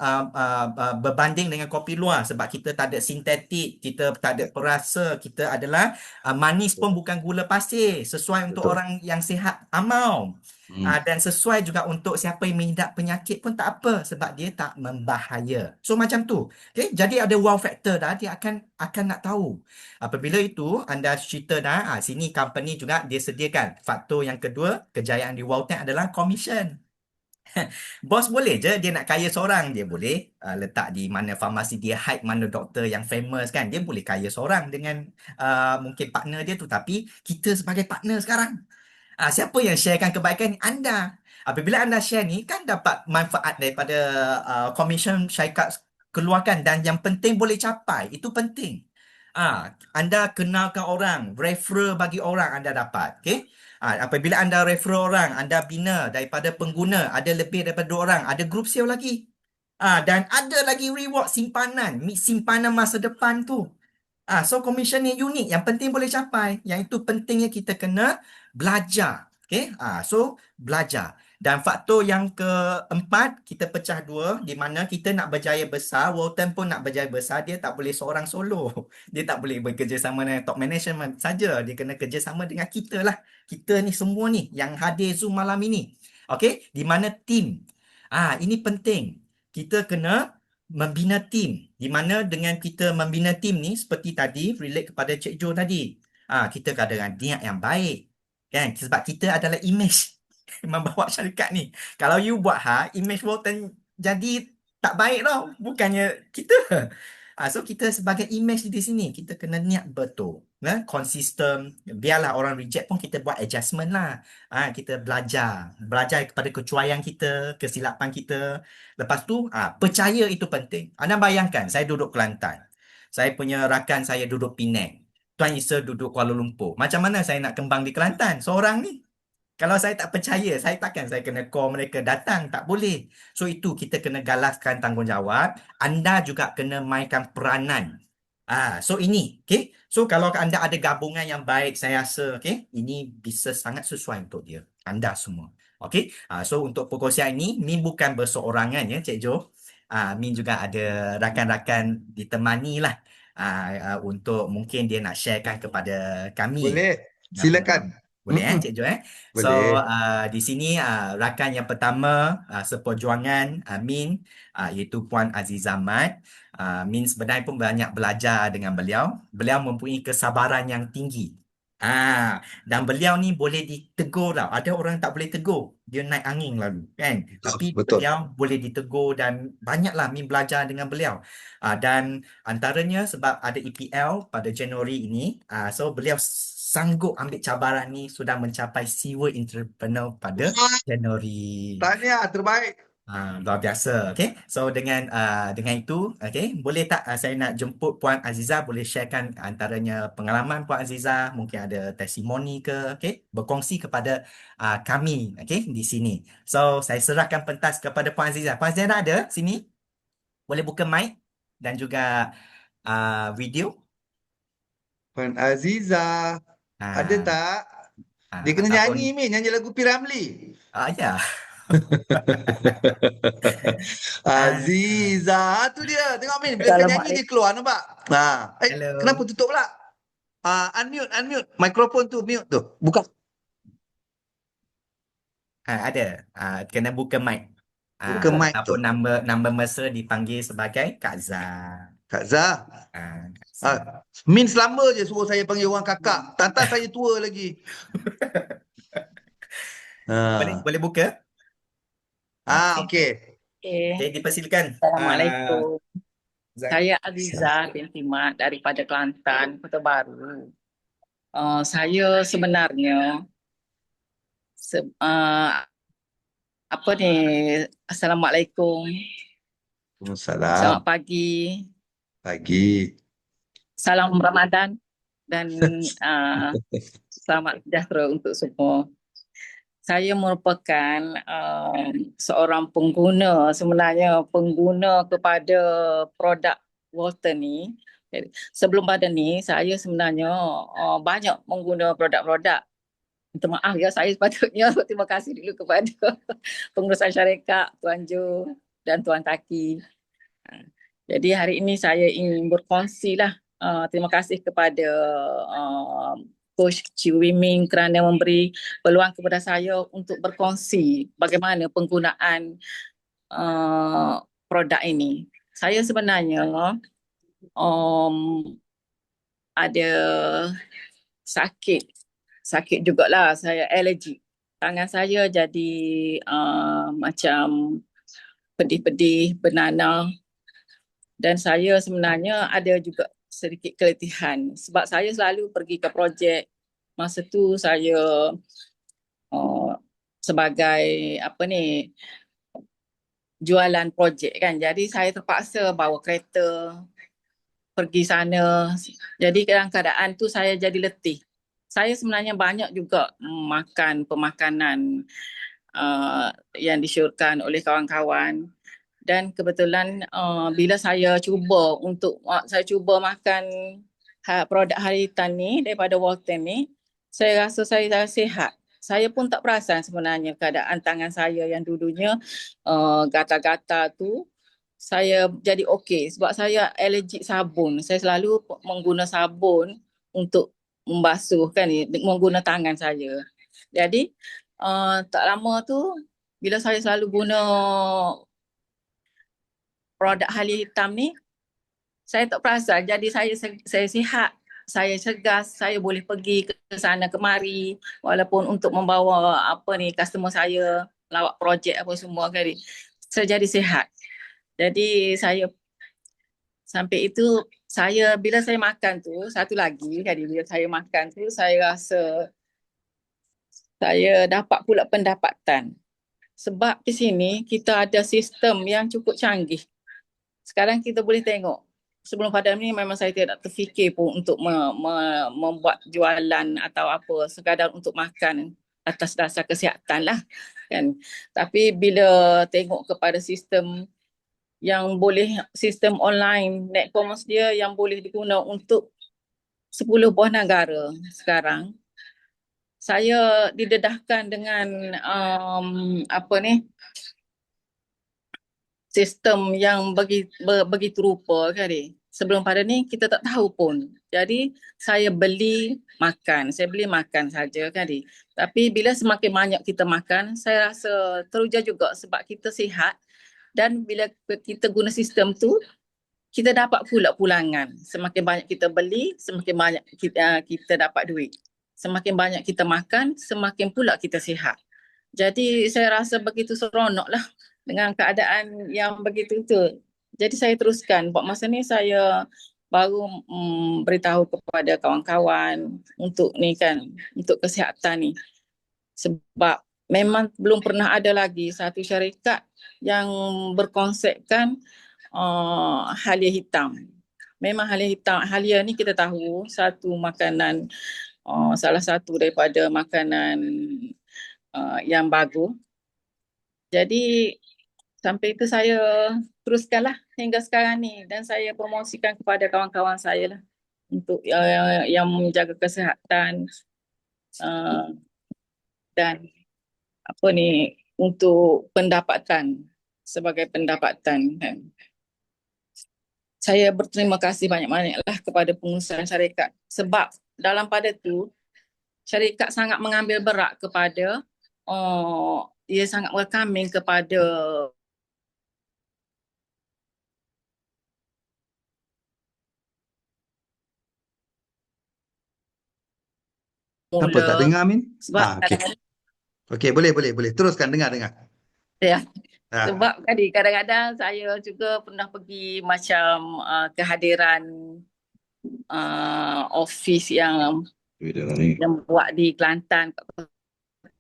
berbanding dengan kopi luar. Sebab kita tak ada sintetik, kita tak ada perasa, kita adalah manis pun bukan gula pasir, sesuai untuk orang yang sihat amal. Dan sesuai juga untuk siapa yang mengidap penyakit pun tak apa, sebab dia tak membahaya. So macam tu. Okay? Jadi ada wow factor dah, dia akan nak tahu. Apabila itu anda cerita dah, sini company juga dia sediakan. Faktor yang kedua, kejayaan di Wow10 adalah commission. Bos boleh je dia nak kaya seorang, dia boleh letak di mana farmasi dia, hide mana doktor yang famous, kan. Dia boleh kaya seorang dengan mungkin partner dia tu, tapi kita sebagai partner sekarang, siapa yang sharekan kebaikan ni? Anda. Apabila anda share ni, kan dapat manfaat daripada commission syarikat keluarkan, dan yang penting boleh capai. Itu penting. Anda kenalkan orang, refer bagi orang, anda dapat. Okay? Apabila anda refer orang, anda bina daripada pengguna, ada lebih daripada 2 orang, ada group sale lagi. Dan ada lagi reward simpanan masa depan tu. So commission ni unik, yang penting boleh capai. Yang itu pentingnya kita kena belajar. Okay? So belajar. Dan faktor yang keempat, kita pecah 2, di mana kita nak berjaya besar. Wow10 pun nak berjaya besar, dia tak boleh seorang solo. Dia tak boleh bekerjasama dengan top management saja. Dia kena kerjasama dengan kita lah. Kita ni semua ni yang hadir Zoom malam ini. Okay? Di mana team. Ini penting. Kita kena membina tim. Di mana dengan kita membina tim ni seperti tadi relate kepada Cik Jo tadi. Kita kadang niat yang baik. Kan? Sebab kita adalah image membawa syarikat ni. Kalau you buat image Walton jadi tak baik tau. Bukannya kita. So kita sebagai image di sini, kita kena niat betul. Konsisten. Biarlah orang reject pun kita buat adjustment lah. Kita belajar. Belajar kepada kecuaian kita, kesilapan kita. Lepas tu, percaya itu penting. Anda bayangkan, saya duduk Kelantan. Saya punya rakan saya duduk Penang. Tuan Isa duduk Kuala Lumpur. Macam mana saya nak kembang di Kelantan? Seorang ni. Kalau saya tak percaya, saya kena call mereka datang. Tak boleh. So itu kita kena galaskan tanggungjawab. Anda juga kena mainkan peranan. So ini, okay. So kalau anda ada gabungan yang baik, saya rasa, okay, ini bisa sangat sesuai untuk dia. Anda semua. Okay. So untuk perkongsian ini, Min bukan berseorangan ya, Cik Jo. Min juga ada rakan-rakan ditemani lah. Untuk mungkin dia nak sharekan kepada kami. Boleh. Silakan. Boleh Cik Jo So Boleh. di sini rakan yang pertama seperjuangan Min iaitu Puan Aziza Mat. Min sebenarnya pun banyak belajar dengan beliau. Beliau mempunyai kesabaran yang tinggi. Dan beliau ni boleh ditegur tau. Ada orang tak boleh tegur. Dia naik angin lalu kan. Tapi Betul. beliau boleh ditegur dan banyaklah Min belajar dengan beliau. Dan antaranya sebab ada EPL pada Januari ini. So beliau sanggup ambil cabaran ni sudah mencapai Siwa Entrepreneur pada Januari. Tahniah, terbaik. Luar biasa. Okay. So dengan itu, okay, boleh tak saya nak jemput Puan Aziza, boleh sharekan antaranya pengalaman Puan Aziza, mungkin ada testimoni ke, okay, berkongsi kepada kami, okay, di sini. So saya serahkan pentas kepada Puan Aziza. Puan Aziza ada sini? Boleh buka mic dan juga video. Puan Aziza, ada Ah, tak? Dia kena ataupun nyanyi, Min. Nyanyi lagu P. Ramlee. ya. Ah, Aziza, tu dia. Tengok, Min. Bila kau nyanyi, dia Assalamualaikum. keluar, nampak? Kenapa hello. tutup pula? Unmute. Mikrofon tu, mute tu. Buka. Ada. Kena buka mic. Buka mic tu. Ataupun nama mesra dipanggil sebagai Kak Zah. Kak Zah. Kak Zah. Min selamba je suruh saya panggil orang kakak. Tantan saya tua lagi. Boleh buka? Okey. Okay, dipersilakan. Assalamualaikum. Zah. Saya Aziza binti Mat daripada Kelantan, Kota Baru. Saya sebenarnya Assalamualaikum. Waalaikumsalam. Selamat pagi. Pagi. Salam Ramadan dan selamat sejahtera untuk semua. Saya merupakan seorang pengguna, sebenarnya pengguna kepada produk Walton ni. Sebelum pada ni, saya sebenarnya banyak mengguna produk-produk. Minta maaf ya, saya sepatutnya terima kasih dulu kepada pengurusan syarikat, Tuan Jo dan Tuan Taki. Jadi hari ini saya ingin berkongsi lah. Terima kasih kepada Coach Chew Wee kerana memberi peluang kepada saya untuk berkongsi bagaimana penggunaan produk ini. Saya sebenarnya ada sakit jugalah, saya alergi. Tangan saya jadi macam pedih-pedih, bernanah. Dan saya sebenarnya ada juga sedikit keletihan sebab saya selalu pergi ke projek. Masa tu saya sebagai jualan projek kan. Jadi saya terpaksa bawa kereta pergi sana. Jadi dalam keadaan tu saya jadi letih. Saya sebenarnya banyak juga makan pemakanan yang disyorkan oleh kawan-kawan. Dan kebetulan bila saya cuba makan produk haritan ni daripada Walton ni, saya rasa saya dah sihat. Saya pun tak perasan sebenarnya keadaan tangan saya yang dulunya gatal-gatal tu, saya jadi okey sebab saya alergik sabun. Saya selalu mengguna sabun untuk membasuh kan, mengguna tangan saya. Jadi tak lama tu bila saya selalu guna produk halia hitam ni, saya tak perasan. Jadi saya sihat, saya cergas, saya boleh pergi ke sana kemari walaupun untuk membawa customer saya lawak projek apa semua kali. Saya jadi sihat. Jadi saya sampai itu bila saya makan tu, satu lagi kali bila saya makan tu saya rasa saya dapat pula pendapatan. Sebab di sini kita ada sistem yang cukup canggih. Sekarang kita boleh tengok. Sebelum pandemik ni memang saya tidak terfikir pun untuk membuat jualan atau apa, sekadar untuk makan atas dasar kesihatan lah kan. Tapi bila tengok kepada sistem yang boleh, sistem online net commerce dia yang boleh digunakan untuk 10 buah negara sekarang, saya didedahkan dengan sistem yang begitu rupa kali. Sebelum pada ni kita tak tahu pun. Jadi saya beli makan saja kali. Tapi bila semakin banyak kita makan, saya rasa teruja juga sebab kita sihat, dan bila kita guna sistem tu, kita dapat pula pulangan. Semakin banyak kita beli, semakin banyak kita dapat duit. Semakin banyak kita makan, semakin pula kita sihat. Jadi saya rasa begitu seronok lah dengan keadaan yang begitu tu. Jadi saya teruskan. Buat masa ni saya baru beritahu kepada kawan-kawan untuk ni kan, untuk kesihatan ni. Sebab memang belum pernah ada lagi satu syarikat yang berkonsepkan halia hitam. Memang halia ni kita tahu satu makanan, salah satu daripada makanan yang bagus. Jadi sampai itu saya teruskanlah hingga sekarang ni, dan saya promosikan kepada kawan-kawan saya lah untuk yang menjaga kesihatan dan untuk pendapatan, sebagai pendapatan kan. Saya berterima kasih banyak-banyaklah kepada pengusaha syarikat, sebab dalam pada tu syarikat sangat mengambil berat kepada ia sangat welcoming kepada Apa tak mula. dengar, Amin? Sebab Okey. Okey, boleh. Teruskan, dengar. ya, Ah. sebab kadang-kadang saya juga pernah pergi macam kehadiran office yang buat di Kelantan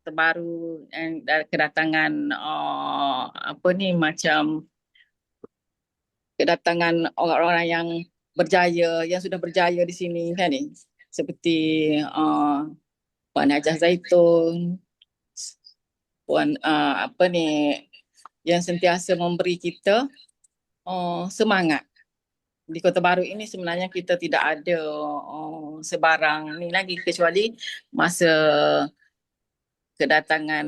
terbaru, dan kedatangan macam kedatangan orang-orang yang berjaya, yang sudah berjaya di sini kan ni, seperti Puan Hajah Zaitun, Puan yang sentiasa memberi kita semangat. Di Kota Baru ini sebenarnya kita tidak ada sebarang ni lagi, kecuali masa kedatangan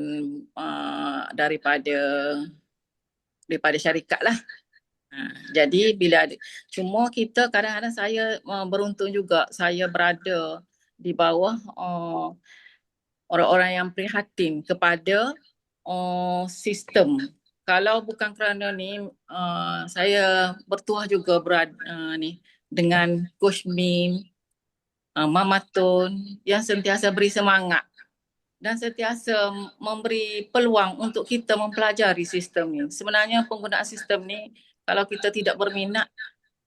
daripada syarikat lah. Jadi bila cuma kita kadang-kadang saya beruntung juga, saya berada di bawah orang-orang yang prihatin kepada sistem. Kalau bukan kerana ni, saya bertuah juga dengan Coach Min, Mama Tun yang sentiasa beri semangat dan sentiasa memberi peluang untuk kita mempelajari sistem ni. Sebenarnya penggunaan sistem ni, kalau kita tidak berminat,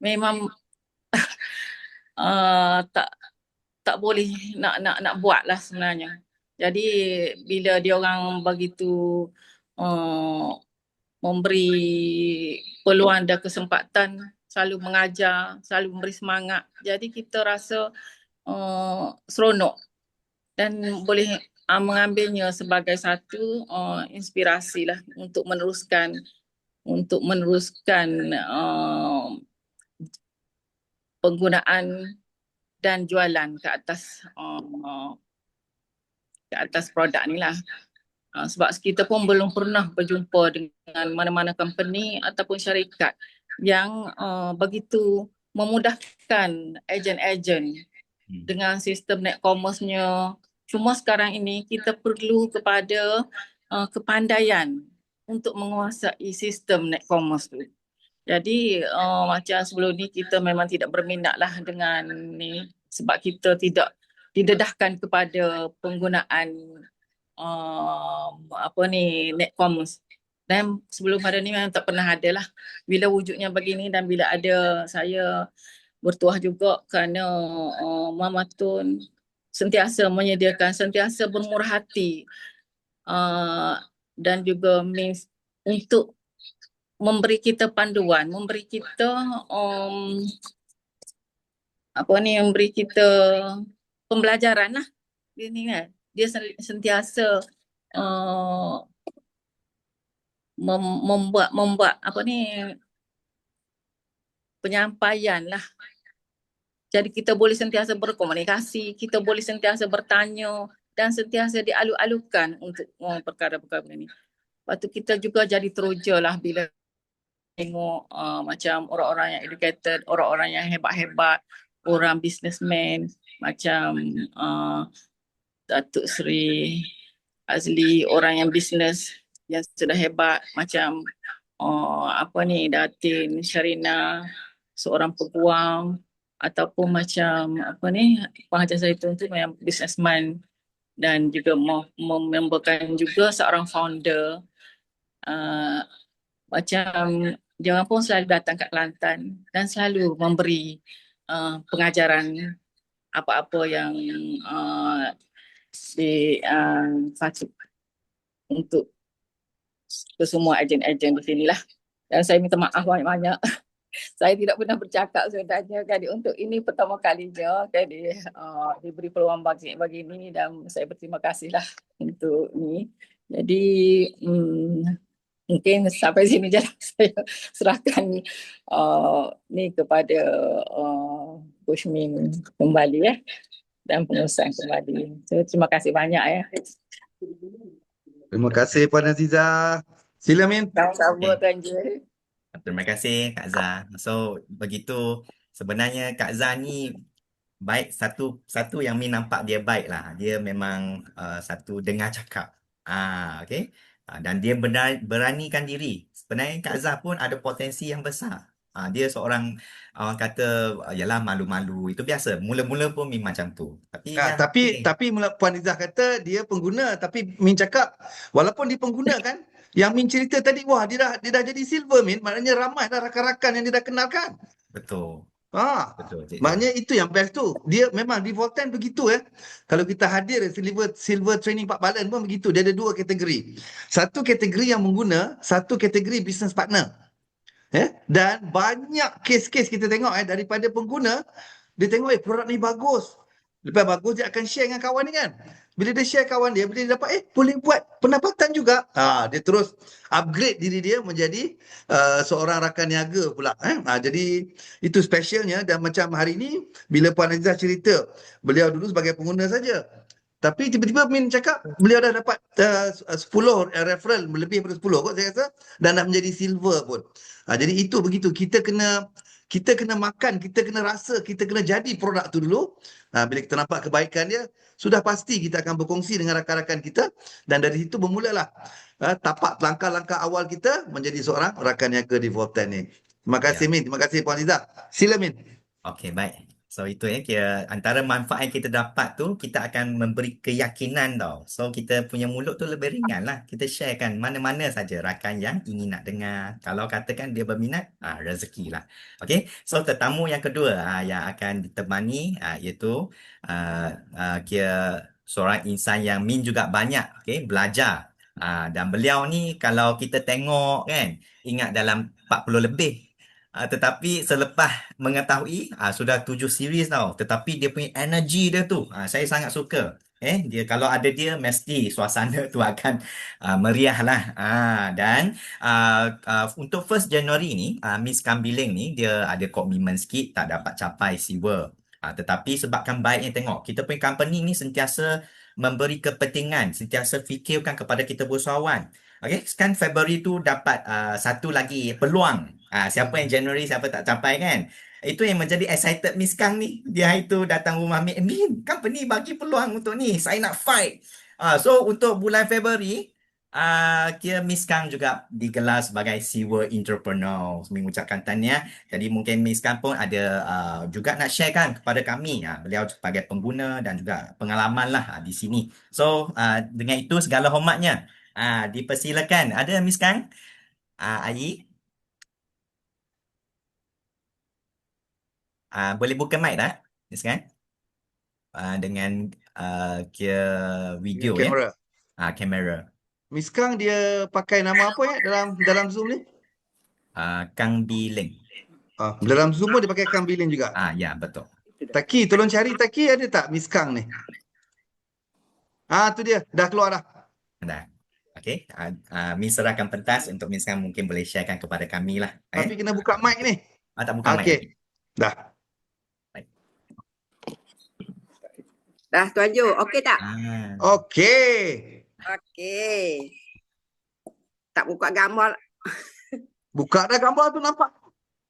memang tak boleh nak buat lah sebenarnya. Jadi bila dia orang begitu memberi peluang dan kesempatan, selalu mengajar, selalu memberi semangat, jadi kita rasa seronok dan boleh mengambilnya sebagai satu inspirasi lah untuk meneruskan penggunaan dan jualan ke atas produk ni lah. Sebab kita pun belum pernah berjumpa dengan mana-mana company ataupun syarikat yang begitu memudahkan ejen-ejen dengan sistem net commerce-nya. Cuma sekarang ini kita perlu kepada kepandaian untuk menguasai sistem net commerce tu. Jadi macam sebelum ni kita memang tidak berminat lah dengan ni sebab kita tidak didedahkan kepada penggunaan apa ni netcom. Dan sebelum pada ni memang tak pernah ada lah. Bila wujudnya begini dan bila ada, saya bertuah juga kerana Mama Tun sentiasa menyediakan, sentiasa bermurah hati dan juga means untuk memberi kita panduan, memberi kita memberi kita pembelajaran lah. Dia ni kan, dia sentiasa membuat penyampaian lah. Jadi kita boleh sentiasa berkomunikasi, kita boleh sentiasa bertanya dan sentiasa dialu-alukan untuk perkara-perkara ini. Lepas tu kita juga jadi teruja lah bila tengok macam orang-orang yang educated, orang-orang yang hebat-hebat, orang businessman macam Datuk Seri Azli, orang yang bisnes yang sudah hebat macam Datin Sharina, seorang peguam, ataupun macam Pengajar Zaitun tu memang businessman dan juga mememberkan juga seorang founder. Macam dia pun selalu datang kat Kelantan dan selalu memberi pengajaran apa-apa yang patut untuk semua ejen-ejen di sini lah. Dan saya minta maaf banyak-banyak. Saya tidak pernah bercakap sebenarnya untuk ini pertama kalinya diberi peluang begini dan saya berterima kasih lah untuk ni. Jadi mungkin sampai sini je lah saya serahkan ni kepada Bushmin kembali dan pengurusan kembali. So, terima kasih banyak Terima kasih Puan Azizah. Sila Min. Sama-sama Tuan Je. Terima kasih Kak Zah. So begitu, sebenarnya Kak Zah ni baik, satu yang Min nampak dia baik lah. Dia memang satu dengar cakap. Okay. Dan dia beranikan diri. Sebenarnya Kak Zah pun ada potensi yang besar. Dia seorang kata yalah malu-malu, itu biasa. Mula-mula pun Min macam tu. Tapi Puan Azizah kata dia pengguna, tapi Min cakap walaupun dia pengguna kan, yang Min cerita tadi, wah dia dah jadi silver Min, maknanya ramai dah rakan-rakan yang dia dah kenalkan. Betul. Betul. Maknanya itu yang best tu. Dia memang di Volten begitu Kalau kita hadir silver training Pak Balan pun begitu. Dia ada dua kategori. Satu kategori yang mengguna, satu kategori business partner. Dan banyak kes-kes kita tengok daripada pengguna, dia tengok produk ni bagus. Lepas bagus dia akan share dengan kawan dia kan. Bila dia share kawan dia, bila dia dapat boleh buat pendapatan juga. Dia terus upgrade diri dia menjadi seorang rakan niaga pula. Jadi itu specialnya. Dan macam hari ni bila Puan Azizah cerita, beliau dulu sebagai pengguna saja. Tapi tiba-tiba Min cakap beliau dah dapat 10 referral, lebih daripada 10 kot saya rasa, dan nak menjadi silver pun. Jadi itu begitu, kita kena makan, kita kena rasa, kita kena jadi produk tu dulu. Bila kita nampak kebaikan dia, sudah pasti kita akan berkongsi dengan rakan-rakan kita, dan dari situ bermulalah tapak langkah-langkah awal kita menjadi seorang rakan niaga di Volten ni. Terima kasih Min, terima kasih Puan Azizah. Sila Min. Okey, baik. So itu kira antara manfaat yang kita dapat tu, kita akan memberi keyakinan tau. So kita punya mulut tu lebih ringan lah. Kita sharekan mana-mana saja rakan yang ingin nak dengar. Kalau katakan dia berminat, rezeki lah. Okey, so tetamu yang kedua yang akan ditemani iaitu kira seorang insan yang Min juga banyak belajar. Dan beliau ni kalau kita tengok kan, ingat dalam 40 lebih. Tetapi selepas mengetahui sudah 7 series tau, tetapi dia punya energi dia tu saya sangat suka. Dia kalau ada dia mesti suasana tu akan meriah lah. Dan untuk 1st January ni Miss Kambiling ni dia ada komitmen sikit, tak dapat capai silver. Tetapi sebabkan baiknya tengok kita punya company ni sentiasa memberi kepentingan, sentiasa fikirkan kepada kita usahawan. Okey, sekarang Februari tu dapat satu lagi peluang. Siapa yang January, siapa tak capai kan? Itu yang menjadi excited Miss Kang ni. Dia itu datang rumah Min, company bagi peluang untuk ni. Saya nak fight. So untuk bulan Februari, Kira Miss Kang juga digelar sebagai Siwa Entrepreneur, mengucapkan tahniah. Jadi mungkin Miss Kang pun ada juga nak sharekan kepada kami. Beliau sebagai pengguna dan juga pengalaman lah di sini. So dengan itu segala hormatnya dipersilakan. Ada Miss Kang? Ayi? Boleh buka mic dah, Miss Kang? Dengan kira video ya. Kamera. Kamera. Miss Kang dia pakai nama apa ya dalam Zoom ni? Kang Bileng. Dalam Zoom pun dia pakai Kang Bilin juga. Ya, betul. Taki, tolong cari Taki ada tak Miss Kang ni? Tu dia, dah keluar dah. Dah. Okey. Miss serahkan pentas untuk Miss Kang mungkin boleh sharekan kepada kami lah. Tapi kena buka mic ni. Tak buka mic lagi. Okey. Dah. Dah Tuan Jo, okey tak? Okey. Okey. Tak buka gambar. Buka dah gambar tu nampak.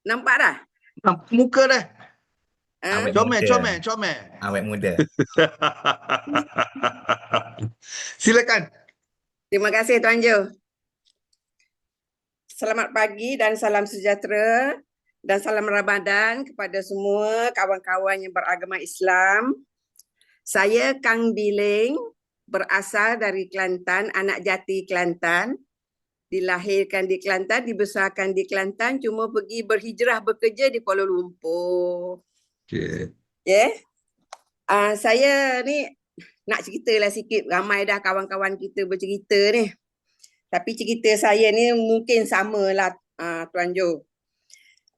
Nampak dah? Nampak muka dah. Awet Comel, muda. comel, comel. Awet muda. Silakan. Terima kasih Tuan Jo. Selamat pagi dan salam sejahtera dan salam Ramadan kepada semua kawan-kawan yang beragama Islam. Saya Kang Bileng, berasal dari Kelantan, anak jati Kelantan. Dilahirkan di Kelantan, dibesarkan di Kelantan, cuma pergi berhijrah bekerja di Kuala Lumpur. Okey. Yeah. Saya ni nak ceritalah sikit, ramai dah kawan-kawan kita bercerita ni. Tapi cerita saya ni mungkin samalah Tuan Jo.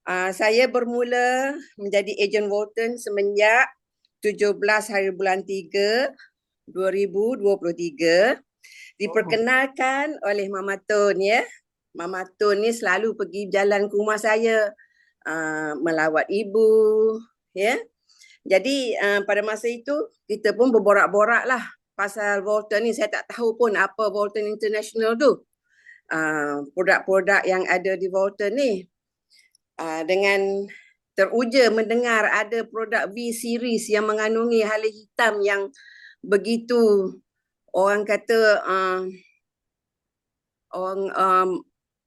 Saya bermula menjadi ejen Walton semenjak 17 hari bulan 3, 2023. Diperkenalkan oleh Mama Tun ya. Mama Tun ni selalu pergi jalan ke rumah saya, melawat ibu ya. Jadi pada masa itu kita pun berborak-borak lah pasal Walton ni. Saya tak tahu pun apa Walton International tu. Produk-produk yang ada di Walton ni. Dengan teruja mendengar ada produk V-Series yang mengandungi hala hitam yang begitu orang kata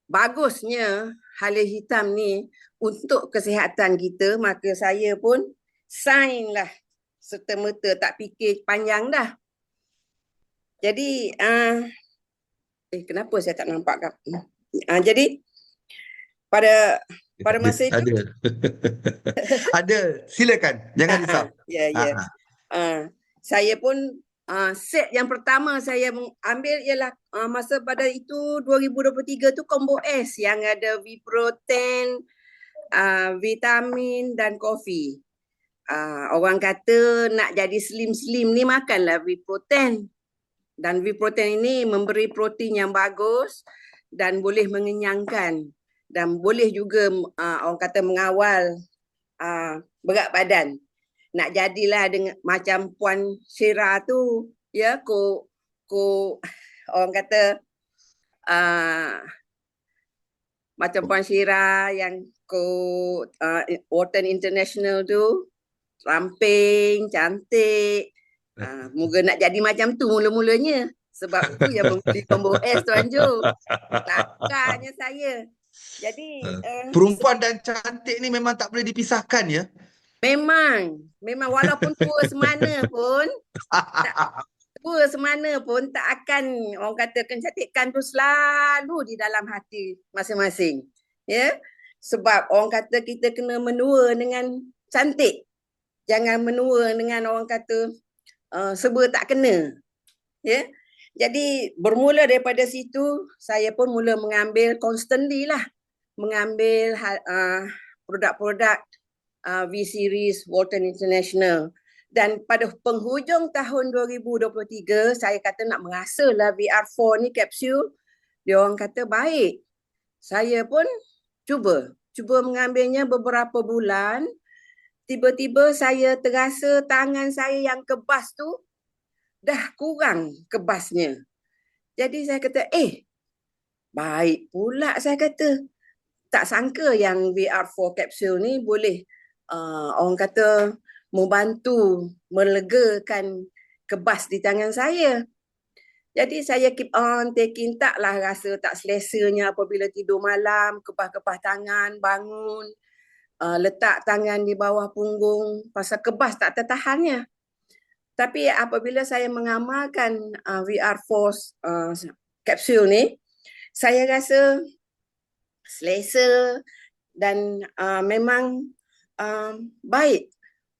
bagusnya hala hitam ni untuk kesihatan kita, maka saya pun sign lah serta-merta, tak fikir panjang dah. Jadi kenapa saya tak nampak kan? Jadi pada masa itu ada. Ada. Silakan. Jangan risau. Ya. Saya pun set yang pertama saya ambil ialah masa pada itu 2023 tu combo S yang ada V-Protein, vitamin dan kopi. Orang kata nak jadi slim-slim ni makanlah V-Protein. Dan V-Protein ini memberi protein yang bagus dan boleh mengenyangkan dan boleh juga orang kata mengawal berat badan. Nak jadilah dengan macam Puan Syira tu ya, ko orang kata macam Puan Syira yang Walton International tu, ramping, cantik. Moga nak jadi macam tu mula-mulanya. Sebab tu yang membeli combo S Tuan Jo. Lakarnya saya. Jadi perempuan dan cantik ni memang tak boleh dipisahkan ya. Memang walaupun tua semana pun tak akan orang kata kecantikan tu selalu di dalam hati masing-masing. Ya. Sebab orang kata kita kena menua dengan cantik. Jangan menua dengan orang kata serba tak kena. Ya. Jadi bermula daripada situ saya pun mula mengambil constantly lah, mengambil produk-produk V-Series Walton International. Dan pada penghujung tahun 2023 saya kata nak merasalah VR4 ni kapsul. Dia orang kata baik. Saya pun cuba mengambilnya beberapa bulan. Tiba-tiba saya terasa tangan saya yang kebas tu dah kurang kebasnya. Jadi saya kata baik pula, saya kata. Tak sangka yang VR4 kapsul ni boleh orang kata membantu melegakan kebas di tangan saya. Jadi saya keep on taking, taklah rasa tak selesanya apabila tidur malam, kebas-kebas tangan, bangun, letak tangan di bawah punggung, pasal kebas tak tertahannya. Tapi apabila saya mengamalkan VR4 kapsul ni, saya rasa selesa dan memang baik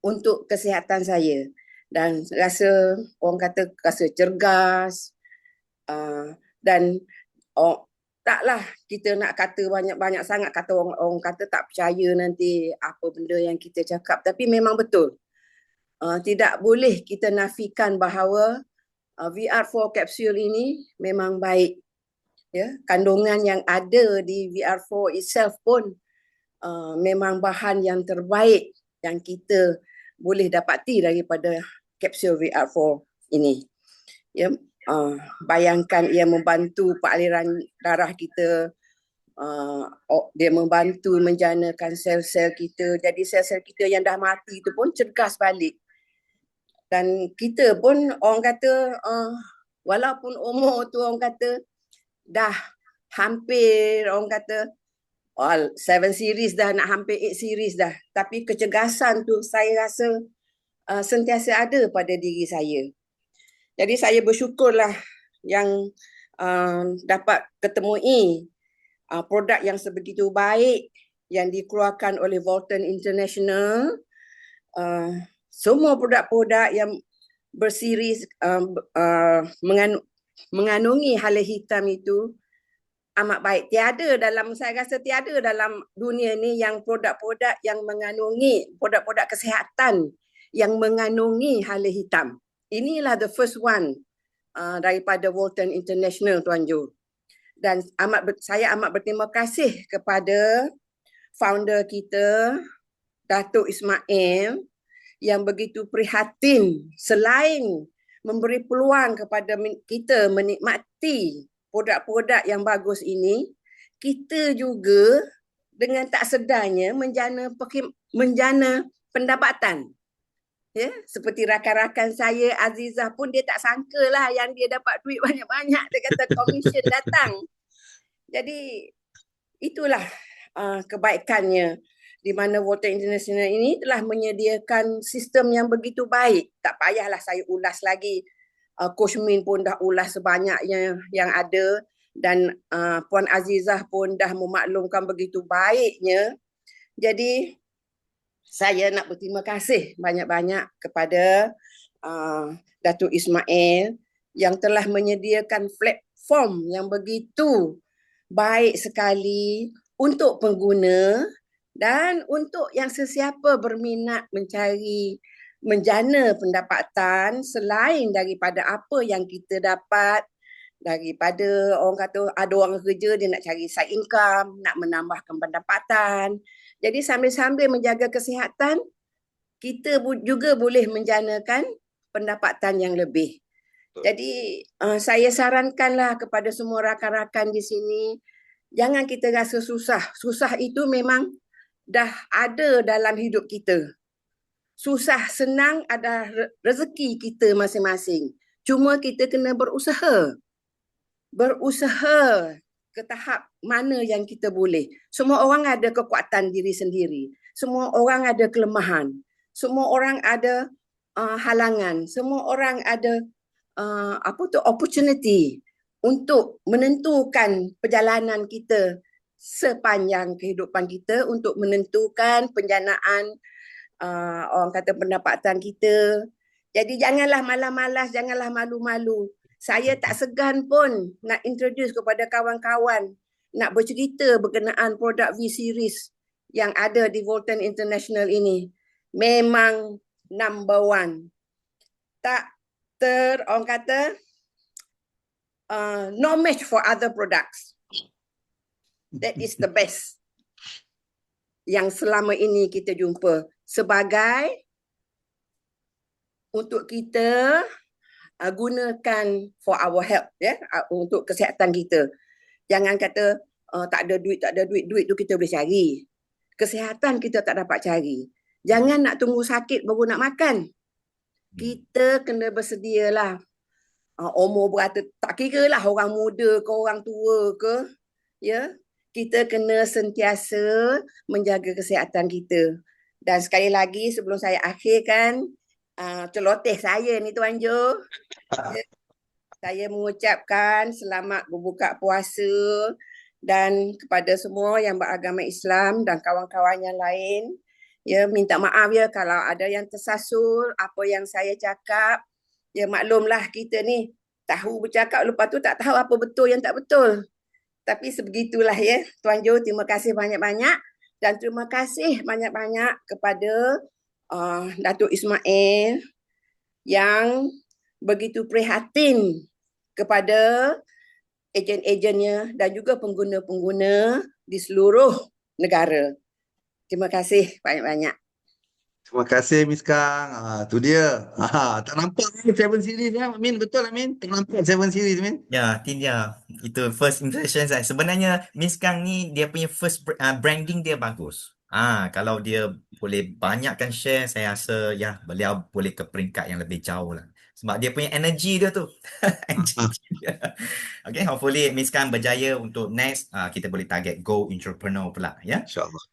untuk kesihatan saya. Dan rasa, orang kata rasa cergas, dan taklah kita nak kata banyak-banyak sangat, kata orang kata tak percaya nanti apa benda yang kita cakap, tapi memang betul. Tidak boleh kita nafikan bahawa VR4 kapsul ini memang baik. Ya, kandungan yang ada di VR4 itself pun memang bahan yang terbaik yang kita boleh dapati daripada kapsul VR4 ini. Ya, bayangkan ia membantu pealiran darah kita, dia membantu menjanakan sel-sel kita. Jadi sel-sel kita yang dah mati itu pun cergas balik. Dan kita pun orang kata walaupun umur tu orang kata dah hampir orang kata 7 series dah, nak hampir 8 series dah, tapi kecergasan tu saya rasa sentiasa ada pada diri saya. Jadi saya bersyukurlah yang dapat ketemui produk yang sebegitu baik yang dikeluarkan oleh Voltan International. Semua produk-produk yang berseries mengandungi hala hitam itu amat baik. Saya rasa tiada dalam dunia ni yang produk-produk yang mengandungi, produk-produk kesihatan yang mengandungi hala hitam. Inilah the first one daripada Voltan International, Tuan Jo. Dan saya amat berterima kasih kepada founder kita, Datuk Ismail, yang begitu prihatin selain memberi peluang kepada kita menikmati produk-produk yang bagus ini, kita juga dengan tak sedarnya menjana pendapatan. Ya, seperti rakan-rakan saya, Azizah pun dia tak sangka lah yang dia dapat duit banyak-banyak. Dia kata komisen datang. Jadi itulah kebaikannya di mana Voltan International ini telah menyediakan sistem yang begitu baik. Tak payahlah saya ulas lagi. Coach Min pun dah ulas sebanyaknya yang ada, dan Puan Azizah pun dah memaklumkan begitu baiknya. Jadi saya nak berterima kasih banyak-banyak kepada Datuk Ismail yang telah menyediakan platform yang begitu baik sekali untuk pengguna dan untuk yang sesiapa berminat menjana pendapatan selain daripada apa yang kita dapat daripada orang kata ada orang kerja, dia nak cari side income, nak menambahkan pendapatan. Jadi sambil-sambil menjaga kesihatan, kita juga boleh menjanakan pendapatan yang lebih. Jadi saya sarankanlah kepada semua rakan-rakan di sini, jangan kita rasa susah. Susah itu memang dah ada dalam hidup kita. Susah senang ada rezeki kita masing-masing. Cuma kita kena berusaha. Berusaha ke tahap mana yang kita boleh. Semua orang ada kekuatan diri sendiri. Semua orang ada kelemahan. Semua orang ada halangan. Semua orang ada opportunity untuk menentukan perjalanan kita sepanjang kehidupan kita, untuk menentukan penjanaan orang kata pendapatan kita. Jadi janganlah malas-malas, janganlah malu-malu. Saya tak segan pun nak introduce kepada kawan-kawan, nak bercerita berkenaan produk V-Series yang ada di Voltan International ini. Memang number one. Tak orang kata, no match for other products. That is the best yang selama ini kita jumpa. Sebagai untuk kita gunakan for our health, ya, untuk kesihatan kita. Jangan kata tak ada duit, duit tu kita boleh cari. Kesihatan kita tak dapat cari. Jangan nak tunggu sakit baru nak makan. Kita kena bersedialah umur berapa, tak kira lah orang muda ke orang tua ke, ya, kita kena sentiasa menjaga kesihatan kita. Dan sekali lagi sebelum saya akhirkan, celoteh saya ni Tuan Jo, ya, saya mengucapkan selamat berbuka puasa dan kepada semua yang beragama Islam dan kawan-kawan yang lain, ya, minta maaf ya kalau ada yang tersasul apa yang saya cakap. Ya, maklumlah kita ni tahu bercakap, lepas tu tak tahu apa betul yang tak betul. Tapi sebegitulah ya. Tuan Jo, terima kasih banyak-banyak dan terima kasih banyak-banyak kepada Datuk Ismail yang begitu prihatin kepada ejen-ejennya dan juga pengguna-pengguna di seluruh negara. Terima kasih banyak-banyak. Terima kasih Miss Kang. Tu dia. Tak nampak ni 7 series ya, Amin. Betul Amin? Tak nampak 7 series Amin. Ya, dia. Itu first impression saya. Sebenarnya Miss Kang ni dia punya first branding dia bagus. Kalau dia boleh banyakkan share, saya rasa ya beliau boleh ke peringkat yang lebih jauh lah. Sebab dia punya energy dia tu. Energy dia. Okay, hopefully Miss Kang berjaya untuk next kita boleh target Go Entrepreneur pula ya. InsyaAllah.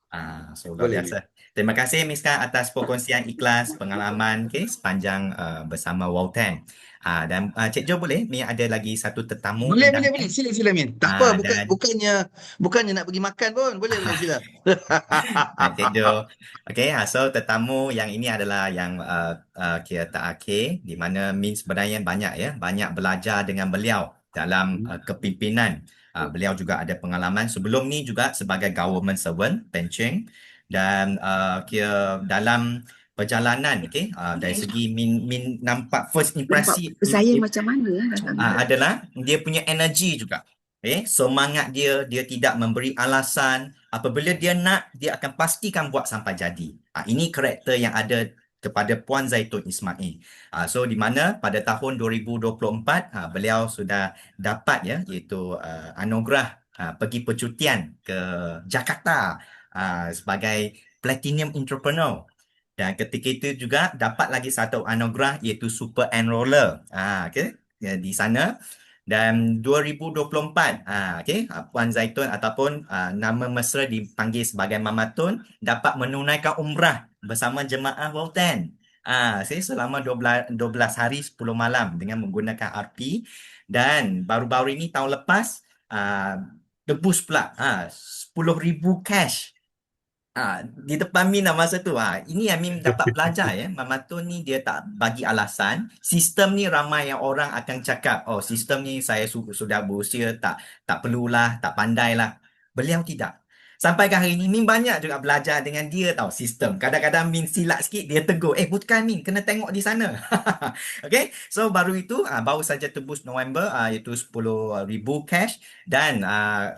So luar Boleh. biasa. Terima kasih Miss Kang atas perkongsian ikhlas pengalaman sepanjang bersama Walton. Dan Cik Jo boleh ni ada lagi satu tetamu Boleh. undangan. Sila Min. Tak apa, Dan bukannya nak pergi makan pun. Boleh sila. Cik Jo. Okay, so tetamu yang ini adalah yang kira terakhir di mana Min sebenarnya banyak belajar dengan beliau dalam kepimpinan. Beliau juga ada pengalaman sebelum ni juga sebagai government servant, Pencheng, dan kira dalam perjalanan dari segi Min nampak first impresi Saya macam mana? adalah dia punya energi juga. Semangat dia tidak memberi alasan. Apabila dia nak, dia akan pastikan buat sampai jadi. Ini karakter yang ada kepada Puan Zaitun Ismail. So di mana pada tahun 2024 beliau sudah dapat iaitu anugerah pergi percutian ke Jakarta sebagai Platinum Entrepreneur. Dan ketika itu juga dapat lagi satu anugerah iaitu Super Enroller di sana. Dan 2024 Puan Zaitun ataupun nama mesra dipanggil sebagai Mama Tun dapat menunaikan umrah bersama jemaah Walton selama 12 hari 10 malam dengan menggunakan RP. Dan baru-baru ini tahun lepas tebus pula 10,000 cash di depan Min masa tu. Ini yang Min dapat belajar Mama Tun ni dia tak bagi alasan. Sistem ni ramai yang orang akan cakap, oh sistem ni saya sudah berusia, tak perlulah, tak pandailah. Beliau tidak. Sampai ke hari ni Min banyak juga belajar dengan dia tahu sistem. Kadang-kadang Min silap sikit dia tegur, bukan Min, kena tengok di sana. Okay, so baru itu baru saja tebus November iaitu 10,000 cash. Dan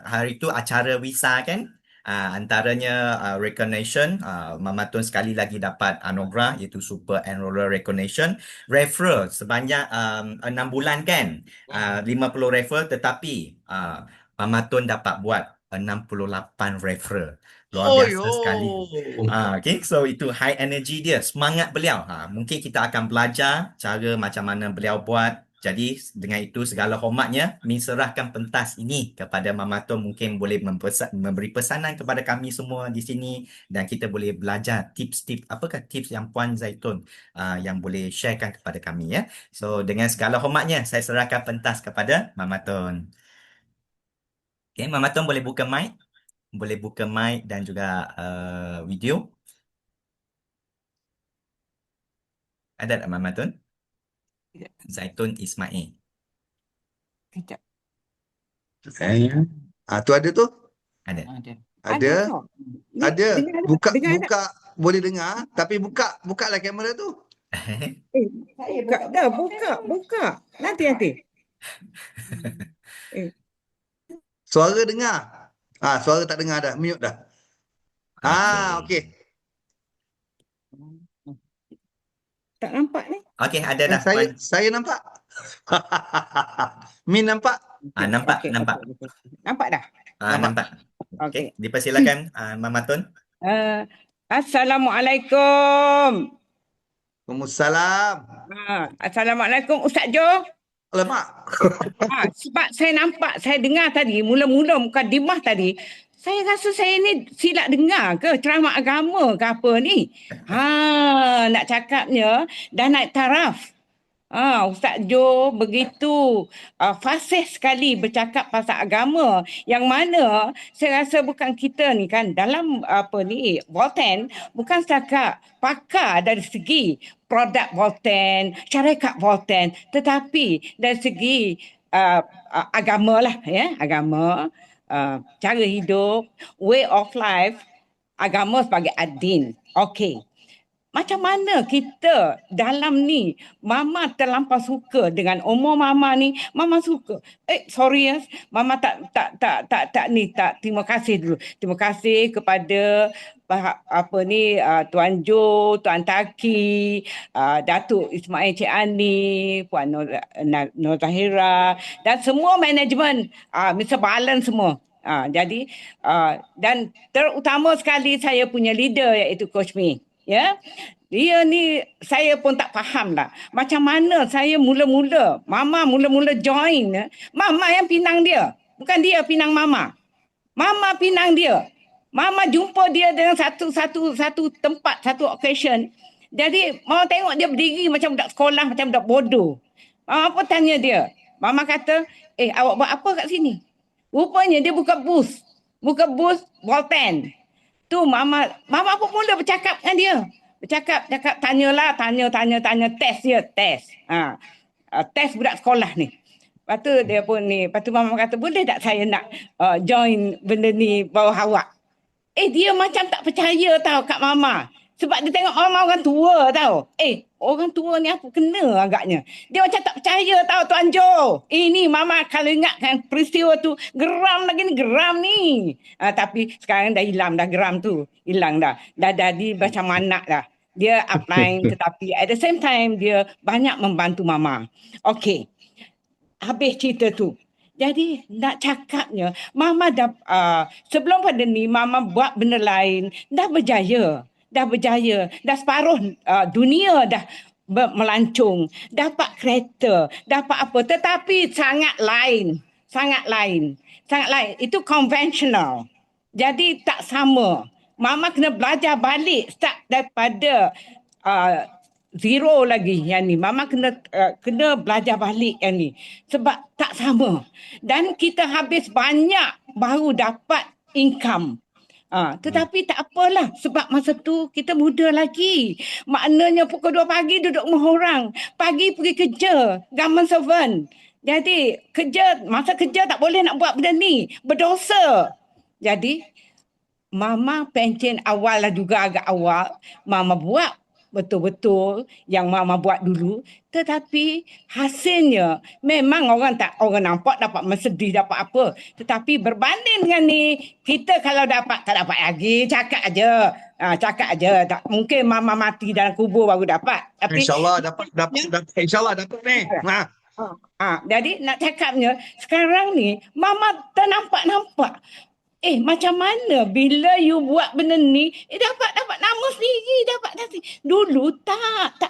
hari itu acara visa kan. Antaranya recognition, Mama Tun sekali lagi dapat anugerah iaitu Super Enroller Recognition. Referral sebanyak 6 bulan kan, 50 referral, tetapi Mama Tun dapat buat 68 referral. Luar biasa sekali. Okay, so itu high energy dia, semangat beliau. Mungkin kita akan belajar cara macam mana beliau buat. Jadi dengan itu segala hormatnya Min serahkan pentas ini kepada Mama Tun, mungkin boleh memberi pesanan kepada kami semua di sini dan kita boleh belajar tips-tips, apakah tips yang Puan Zaitun yang boleh sharekan kepada kami ya. So dengan segala hormatnya saya serahkan pentas kepada Mama Tun. Okay, Mama Tun boleh buka mic dan juga video. Ada tak Mama Tun? Zaitun Ismail. Kejap. Tu ada tu? Ada. Ada. Ada. Dengar, Buka, dengar boleh dengar, tapi bukalah kamera tu. buka. Nanti. Suara dengar. Suara tak dengar dah. Mute dah. Okey. Tak nampak ni. Okey, ada dah. Saya nampak. Min nampak? Nampak. Nampak dah. Nampak. Okey, dipersilakan Mama Tun. Assalamualaikum. Waalaikumsalam. Assalamualaikum Ustaz Jo. Alamak. Sebab saya nampak, saya dengar tadi, mula-mula mukadimah tadi, saya rasa saya ni silap dengar ke ceramah agama ke apa ni. Nak cakapnya dah naik taraf. Ustaz Jo begitu fasih sekali bercakap pasal agama, yang mana saya rasa bukan kita ni kan dalam Volten bukan setakat pakar dari segi produk Volten, syarikat Volten, tetapi dari segi agama lah ya, agama, cara hidup, way of life, agama sebagai ad-din. Okey. Macam mana kita dalam ni, Mama terlampau suka dengan umur Mama ni, Mama suka. Sorry ya, Mama tak terima kasih dulu. Terima kasih kepada Tuan Jo, Tuan Taki, Datuk Ismail Cik Ani, Puan Nur Zahira dan semua manajemen, Mr. Balan semua. Jadi dan terutama sekali saya punya leader iaitu Coach Mi. Ya, dia ni saya pun tak faham lah. Macam mana saya mula-mula, Mama mula-mula join, Mama yang pinang dia. Bukan dia pinang Mama. Mama pinang dia. Mama jumpa dia dengan satu tempat, satu occasion. Jadi Mama tengok dia berdiri macam budak sekolah, macam budak bodoh. Mama pun tanya dia. Mama kata, awak buat apa kat sini? Rupanya dia buka booth. Buka booth Volten. Tu Mama pun mula bercakap dengan dia. Bercakap, tanya, test dia, test. Test budak sekolah ni. Lepas tu dia pun ni, lepas tu Mama kata, boleh tak saya nak join benda ni bawah awak? Dia macam tak percaya tau kat Mama. Sebab dia tengok Mama orang tua tau. Orang tua ni apa kena agaknya. Dia macam tak percaya tau Tuan Jo. Ini Mama kalau ingatkan peristiwa tu, geram lagi ni, geram ni. Tapi sekarang dah hilang dah geram tu. Hilang dah. Dah jadi macam anak dah. Dia upline tetapi at the same time dia banyak membantu Mama. Okey. Habis cerita tu. Jadi nak cakapnya, Mama dah sebelum pada ni Mama buat benda lain, dah berjaya. Dah separuh dunia dah melancong, dapat kereta, dapat apa, tetapi sangat lain. Itu konvensional. Jadi tak sama. Mama kena belajar balik, start daripada zero lagi yang ni. Mama kena belajar balik yang ni. Sebab tak sama. Dan kita habis banyak baru dapat income. Tetapi tak apalah sebab masa tu kita muda lagi. Maknanya pukul 2 pagi duduk rumah orang. Pagi pergi kerja, government servant. Jadi masa kerja tak boleh nak buat benda ni. Berdosa. Jadi Mama pencen awal lah juga agak awal. Mama buat betul-betul yang Mama buat dulu, tetapi hasilnya memang orang nampak dapat sedih, dapat apa, tetapi berbanding dengan ni, kita kalau dapat tak dapat lagi, cakap aja, tak mungkin Mama mati dalam kubur baru dapat. Tapi InsyaAllah dapat InsyaAllah dapat ni. Jadi nak cakapnya sekarang ni Mama ternampak macam mana bila you buat benda ni, dapat nama sendiri, dapat nanti. Dulu tak.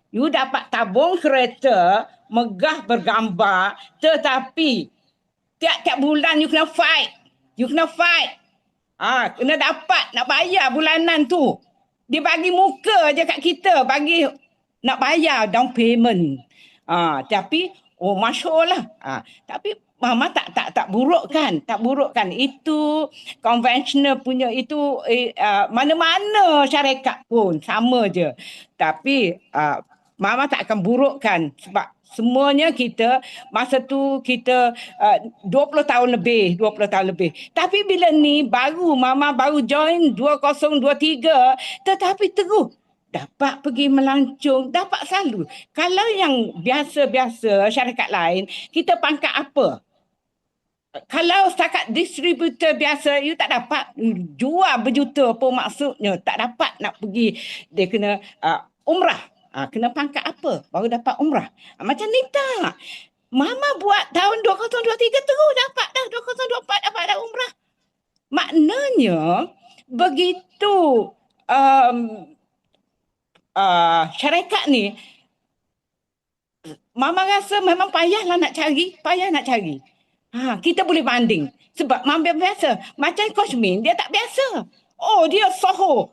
You dapat tabung kereta, megah bergambar, tetapi tiap-tiap bulan you kena fight. Kena dapat, nak bayar bulanan tu. Dia bagi muka je kat kita, bagi nak bayar down payment. Tapi masyur lah. Tapi Mama tak burukkan. Itu konvensional punya itu mana-mana syarikat pun sama je. Tapi Mama tak akan burukkan sebab semuanya kita masa tu kita 20 tahun lebih. Tapi bila ni Mama baru join 2023, tetapi terus dapat pergi melancong, dapat selalu. Kalau yang biasa-biasa syarikat lain, kita pangkat apa? Kalau setakat distributor biasa, you tak dapat jual berjuta pun maksudnya. Tak dapat nak pergi, dia kena umrah. Kena pangkat apa? Baru dapat umrah. Macam ni tak. Mama buat tahun 2023 terus dapat dah. 2024 dapat dah umrah. Maknanya, begitu syarikat ni Mama rasa memang payah nak cari. Kita boleh banding. Sebab Mama biasa. Macam Coach Min, dia tak biasa. Oh, dia Soho.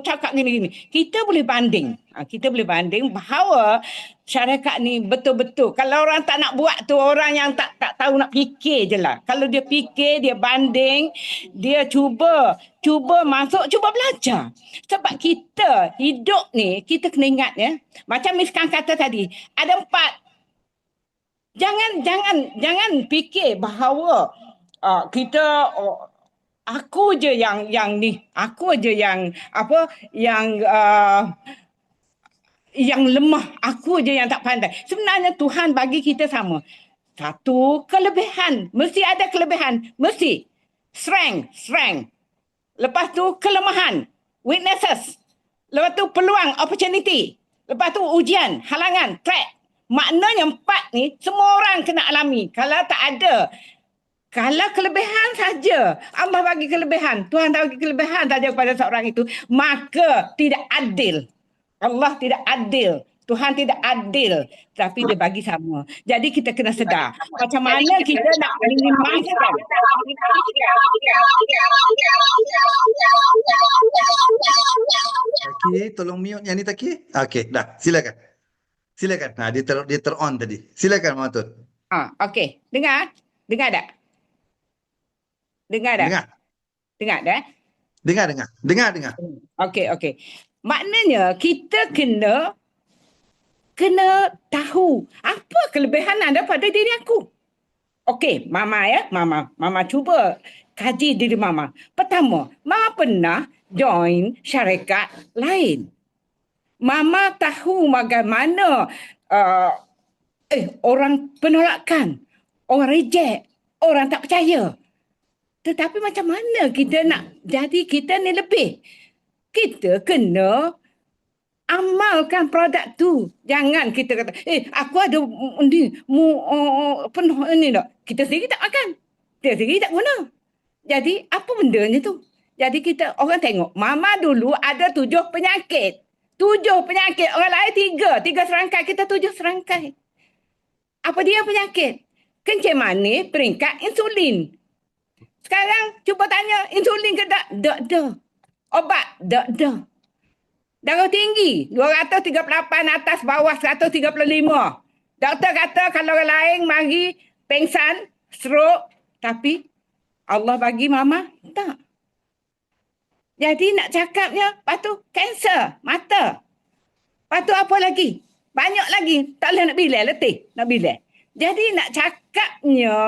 Cakap gini-gini. Kita boleh banding. Kita boleh banding bahawa syarikat ni betul-betul. Kalau orang tak nak buat tu, orang yang tak tahu nak fikir je lah. Kalau dia fikir, dia banding, dia cuba masuk, cuba belajar. Sebab kita hidup ni, kita kena ingat ya. Macam Miss Kang kata tadi, ada 4. Jangan fikir bahawa kita aku je yang ni, aku je yang yang lemah, aku je yang tak pandai. Sebenarnya Tuhan bagi kita sama. Satu kelebihan, mesti ada kelebihan, mesti strength. Lepas tu kelemahan, weaknesses. Lepas tu peluang, opportunity. Lepas tu ujian, halangan, threat. Maknanya 4 ni semua orang kena alami. Kalau tak ada, kalau kelebihan saja, Allah bagi kelebihan, Tuhan bagi kelebihan saja kepada seorang itu, maka tidak adil. Allah tidak adil. Tuhan tidak adil. Tapi dia bagi sama. Jadi kita kena sedar. Macam mana kita nak minimiskan. Taki, tolong mute yang ni Taki. Okey, dah. Silakan. Dia ter-on tadi. Silakan Mama Tun. Okey. Dengar tak? Dengar dah? Dengar. Okey. Maknanya kita kena tahu apa kelebihan anda pada diri aku. Okey, Mama ya. Mama cuba kaji diri Mama. Pertama, Mama pernah join syarikat lain. Mama tahu bagaimana orang penolakan, orang reject, orang tak percaya. Tetapi macam mana kita nak jadi kita ni lebih? Kita kena amalkan produk tu. Jangan kita kata, aku ada ni, penuh ni tak. Kita sendiri tak makan. Kita sendiri tak guna. Jadi apa bendanya tu? Jadi orang tengok, Mama dulu ada 7 penyakit. 7 penyakit. Orang lain 3 serangkai. Kita 7 serangkai. Apa dia penyakit? Kencing manis, peringkat insulin. Sekarang cuba tanya, insulin ke tak? Tak. Obat? Tak. Darah tinggi, 238 atas bawah 135. Doktor kata kalau orang lain mari pengsan, stroke. Tapi Allah bagi Mama, tak. Jadi nak cakapnya, lepas tu kanser, mata. Lepas tu apa lagi? Banyak lagi. Tak boleh nak bilang, letih nak bilang. Jadi nak cakapnya,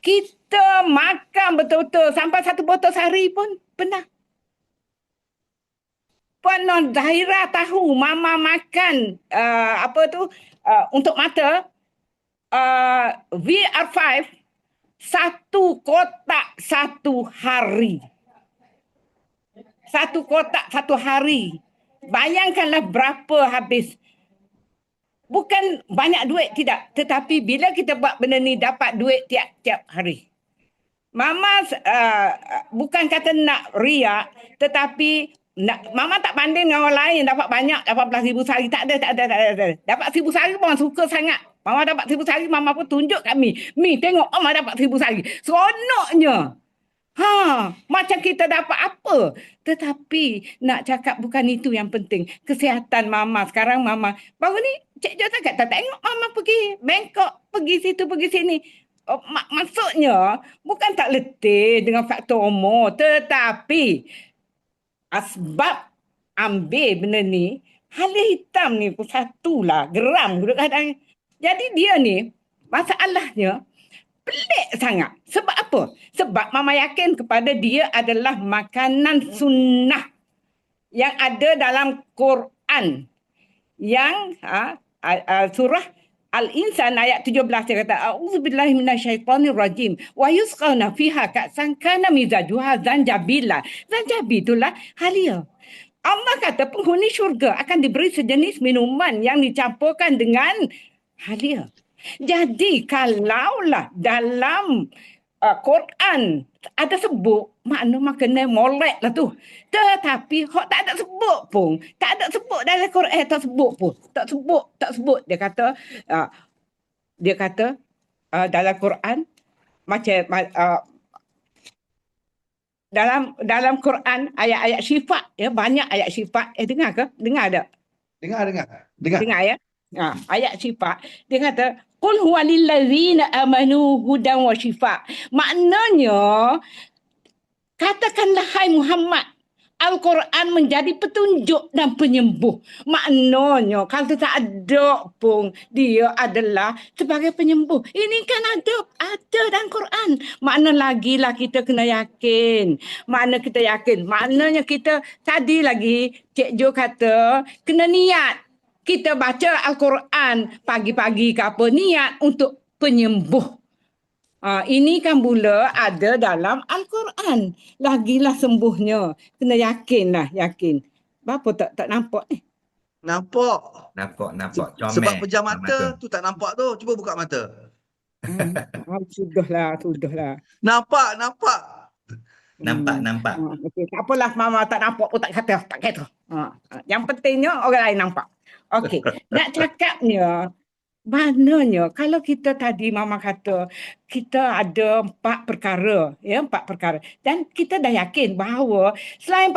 kita makan betul-betul sampai 1 botol sehari pun pernah. Puan Non Zahira tahu Mama makan untuk mata VR5 1 kotak 1 hari. 1 kotak 1 hari. Bayangkanlah berapa habis. Bukan banyak duit, tidak. Tetapi bila kita buat benda ni dapat duit tiap-tiap hari. Mama bukan kata nak riak, tetapi Mama tak banding dengan orang lain dapat banyak, dapat 10,000 sehari. Tak ada. Dapat 1,000 sehari Mama suka sangat. Mama dapat 1,000 sehari, Mama pun tunjuk kat Mi. Mi, tengok Mama dapat 1,000 sehari. Seronoknya. Macam kita dapat apa. Tetapi nak cakap bukan itu yang penting. Kesihatan Mama. Sekarang Mama, baru ni Cik Jo tak tengok Mama pergi Bangkok, pergi situ, pergi sini. Maksudnya, bukan tak letih dengan faktor umur. Tetapi, asbab ambil benda ni, halia hitam ni pun satulah, geram. Jadi dia ni, masalahnya, pelik sangat. Sebab apa? Sebab Mama yakin kepada dia adalah makanan sunnah yang ada dalam Quran. Yang surah Al-Insan ayat 17 dia kata a'udzubillahi minasyaitonirrajim wa yusqawna fiha ka'san kana mizajuha zanjabila. Zanjabil itulah halia. Allah kata penghuni syurga akan diberi sejenis minuman yang dicampurkan dengan halia. Jadi kalaulah dalam Quran ada sebut, makna kena molek lah tu. Tetapi hak tak ada sebut pun. Tak ada sebut dalam Quran, tak sebut pun. Tak sebut. Dia kata dalam Quran macam dalam Quran ayat-ayat sifat ya, banyak ayat sifat. Dengar ke? Dengar ada? Dengar. Dengar ya. Ayat sifat dia kata qul huwalillazina amanu hudan wa shifa. Maknanya katakanlah hai Muhammad, Al-Quran menjadi petunjuk dan penyembuh. Maknanya kalau tak ada pun dia adalah sebagai penyembuh. Ini kan ada dalam Quran. Makna lagilah kita kena yakin. Maknanya kita tadi lagi Cik Jo kata kena niat. Kita baca Al-Quran pagi-pagi ke apa, niat untuk penyembuh. Ini kan pula ada dalam Al-Quran. Lagilah sembuhnya. Kena yakin. Berapa tak nampak ni? Nampak. Nampak. Comel. Sebab pejam mata tu tak nampak tu. Cuba buka mata. Sudahlah. Nampak. Nampak. Okay. Tak apalah, Mama tak nampak pun tak kata. Yang pentingnya orang lain nampak. Okey. Nak cakapnya, maknanya kalau kita tadi Mama kata kita ada 4 perkara, dan kita dah yakin bahawa selain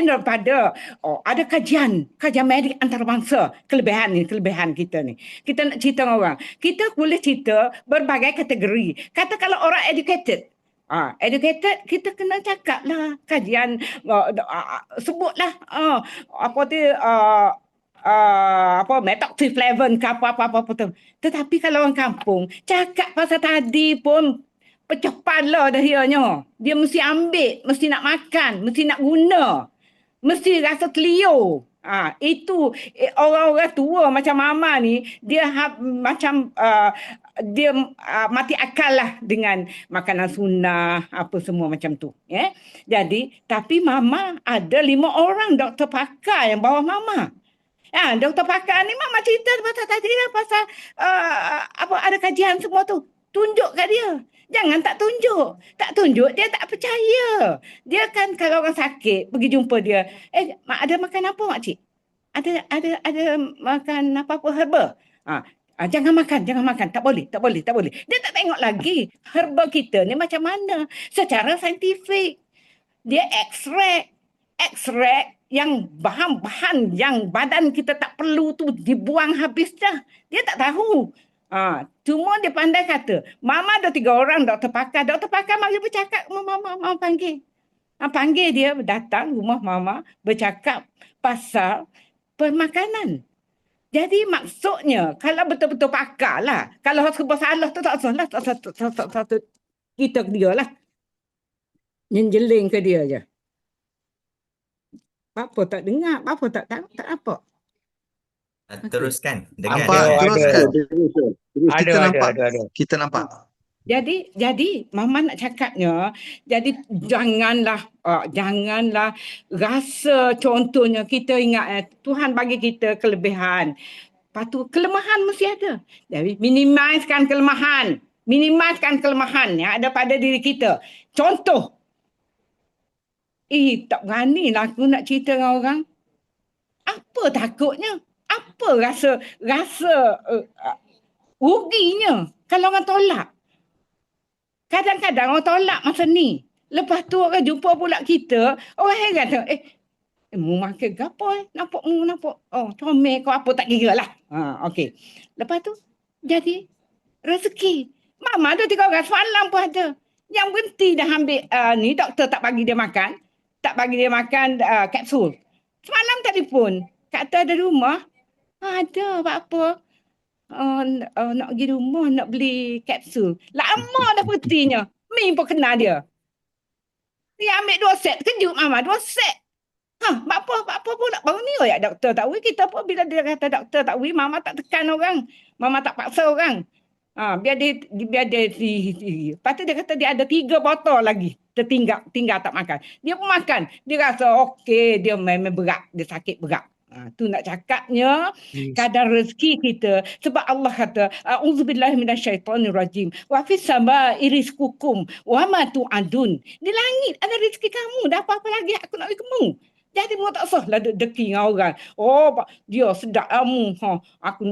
daripada ada kajian medik antarabangsa, kelebihan kita ni. Kita nak cerita dengan orang. Kita boleh cerita berbagai kategori. Kata kalau orang educated, kita kena cakap lah kajian, sebutlah methoxyflavin ke apa tu. Tetapi kalau orang kampung cakap pasal tadi pun pecah kepala dah dianya. Dia mesti ambil, mesti nak makan, mesti nak guna, mesti rasa kelio. Itu orang-orang tua macam Mama ni, dia dia mati akal lah dengan makanan sunnah apa semua macam tu. Jadi tapi Mama ada 5 orang doktor pakar yang bawa Mama. Doktor pakar ni Mama cerita pasal tadi lah, pasal ada kajian semua tu. Tunjuk kat dia. Jangan tak tunjuk. Tak tunjuk dia tak percaya. Dia kan kalau orang sakit pergi jumpa dia, mak ada makan apa makcik? Ada makan apa-apa herba? Jangan makan. Tak boleh. Dia tak tengok lagi herba kita ni macam mana secara saintifik. Dia ekstrak yang bahan-bahan yang badan kita tak perlu tu dibuang habis dah. Dia tak tahu. Cuma dia pandai kata, Mama ada 3 orang doktor pakar. Doktor pakar mari bercakap dengan Mama panggil. Panggil dia datang rumah Mama bercakap pasal permakanan. Jadi maksudnya kalau betul-betul pakar lah. Kalau serba salah tu tak salah. Kita dia lah. Menjeling ke dia je. Apa tak dengar? Apa tak tahu? Tak apa. Teruskan. Dengar. Teruskan. Ada. Kita nampak. Jadi Mama nak cakapnya, jadi janganlah rasa, contohnya kita ingat Tuhan bagi kita kelebihan. Lepas tu kelemahan mesti ada. Jadi minimizekan kelemahan yang ada pada diri kita. Contoh, tak berani lah aku nak cerita dengan orang. Apa takutnya? Apa rasa ruginya kalau orang tolak? Kadang-kadang orang tolak masa ni. Lepas tu orang jumpa pula kita, orang heran tu, mu makan gapo nampak. Comel kau apa tak kira lah. Okey. Lepas tu jadi rezeki. Mama ada 3 orang semalam pun ada. Yang berhenti dah ambil ni doktor tak bagi dia makan. Kapsul. Semalam telefon. Kata ada rumah. Ada apa? Nak pergi rumah, nak beli kapsul. Lama dah berhentinya. Mi pun kenal dia. Dia ambil 2 set. Kejut Mama, 2 set. Apa pula baru ni doktor tak wui. Kita pun bila dia kata doktor tak wui, Mama tak tekan orang. Mama tak paksa orang. Biar dia lepas tu dia kata dia ada 3 botol lagi tertinggal tak makan. Dia pun makan. Dia rasa okey, dia memang berat, dia sakit berat. Tu nak cakapnya Yes. kadar rezeki kita sebab Allah kata auzubillahi minasyaitonirrajim wa fis samai rizqukum wa ma tu'adun. Di langit ada rezeki kamu, dah apa-apa lagi aku nak bagi kamu. Jadi mu tak usah lah deki dengan orang. Oh dia sedap kamu. Aku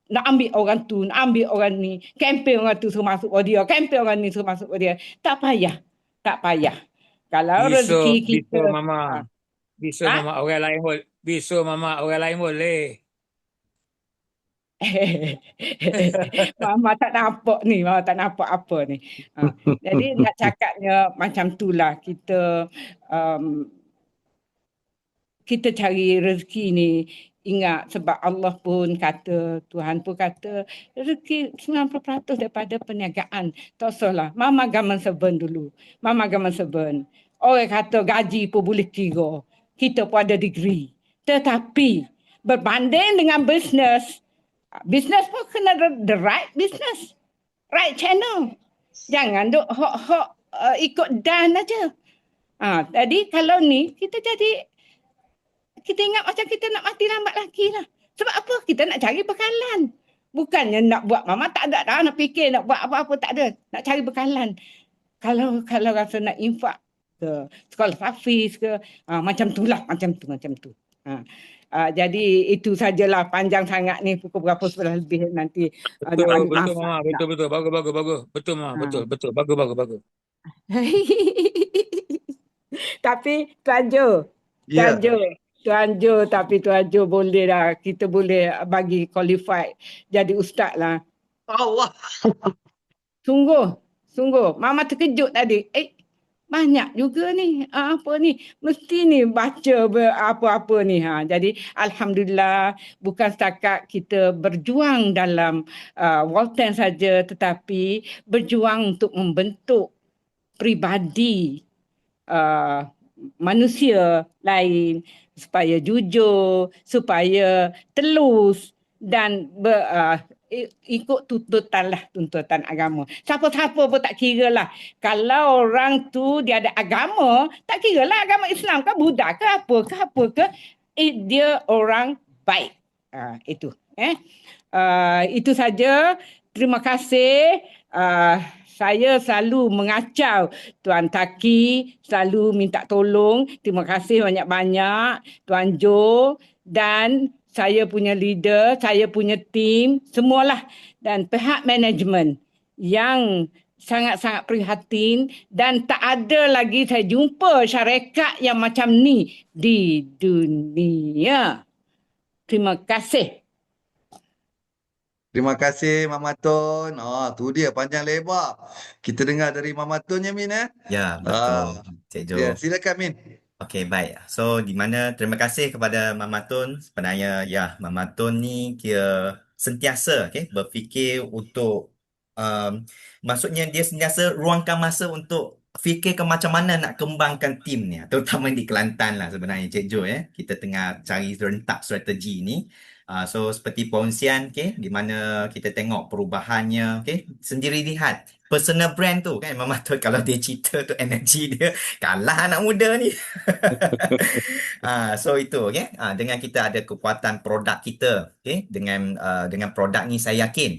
nak ambil orang tu, nak ambil orang ni, kempen orang tu suruh masuk ke dia, kempen orang ni suruh masuk ke dia. Tak payah. Tak payah. Kalau rezeki kita Mama. Bisa Ha? mama orang lain boleh. Bisa mama orang lain boleh. Mama tak nampak ni, Mama tak nampak apa ni. Jadi nak cakapnya macam itulah kita kita cari rezeki ni, ingat sebab Allah pun kata, Tuhan pun kata rezeki 90% daripada perniagaan. Tak usahlah. Mama gaman seben dulu. Mama gaman seben. Orang kata gaji pun boleh kira. Kita pun ada degree. Tetapi berbanding dengan bisnes, bisnes pun kena the right business. Right channel. Jangan duk ikut dan aja. Tadi kalau ni kita ingat macam kita nak mati lambat lagi lah. Sebab apa? Kita nak cari bekalan. Bukannya nak buat, Mama tak ada dah nak fikir nak buat apa-apa, tak ada. Nak cari bekalan. Kalau rasa nak infak ke sekolah hafiz ke, macam tu lah, macam tu. Jadi itu sajalah, panjang sangat ni, pukul berapa sudah lebih nanti. Betul mama, betul. Bagus. Betul mama, betul. Bagus. Tapi Tuan Jo, Ya. Tuan Jo, tapi Tuan Jo boleh dah, kita boleh bagi qualified jadi ustaz lah. Allah. Sungguh. Mama terkejut tadi. Banyak juga ni. Apa ni? Mesti ni baca apa-apa ni. Jadi Alhamdulillah, bukan setakat kita berjuang dalam Walton saja, tetapi berjuang untuk membentuk pribadi manusia lain supaya jujur, supaya telus dan ikut tuntutan agama. Siapa-siapa pun tak kira lah. Kalau orang tu dia ada agama, tak kira lah agama Islam ke Buddha ke apa ke, dia orang baik. Itu. Itu saja. Terima kasih. Saya selalu mengacau Tuan Taki, selalu minta tolong. Terima kasih banyak-banyak Tuan Jo dan saya punya leader, saya punya tim, semualah, dan pihak manajemen yang sangat-sangat prihatin, dan tak ada lagi saya jumpa syarikat yang macam ni di dunia. Terima kasih. Terima kasih Mama Tun. Tu dia panjang lebar. Kita dengar dari Mama Tun ya Min Ya, betul. Cik Jo. Ya, silakan Min. Okey, baik. So, di mana terima kasih kepada Mama Tun. Sebenarnya, ya, Mama Tun ni kira sentiasa berfikir untuk, maksudnya dia sentiasa ruangkan masa untuk fikirkan macam mana nak kembangkan tim ni. Terutama di Kelantan lah sebenarnya, Cik Jo. Kita tengah cari rentak strategi ni. So, seperti perkongsian, di mana kita tengok perubahannya, sendiri lihat. Personal brand tu kan, Mama Tun kalau dia cerita tu energi dia kalah anak muda ni. So itu dengan kita ada kekuatan produk kita, dengan produk ni saya yakin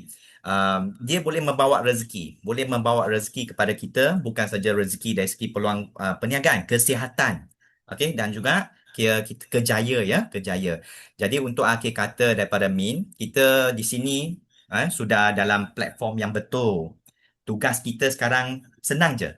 dia boleh membawa rezeki kepada kita, bukan saja rezeki dari segi peluang perniagaan, kesihatan, dan juga kita kejaya. Jadi untuk akhir kata daripada Min, kita di sini sudah dalam platform yang betul. Tugas kita sekarang senang je.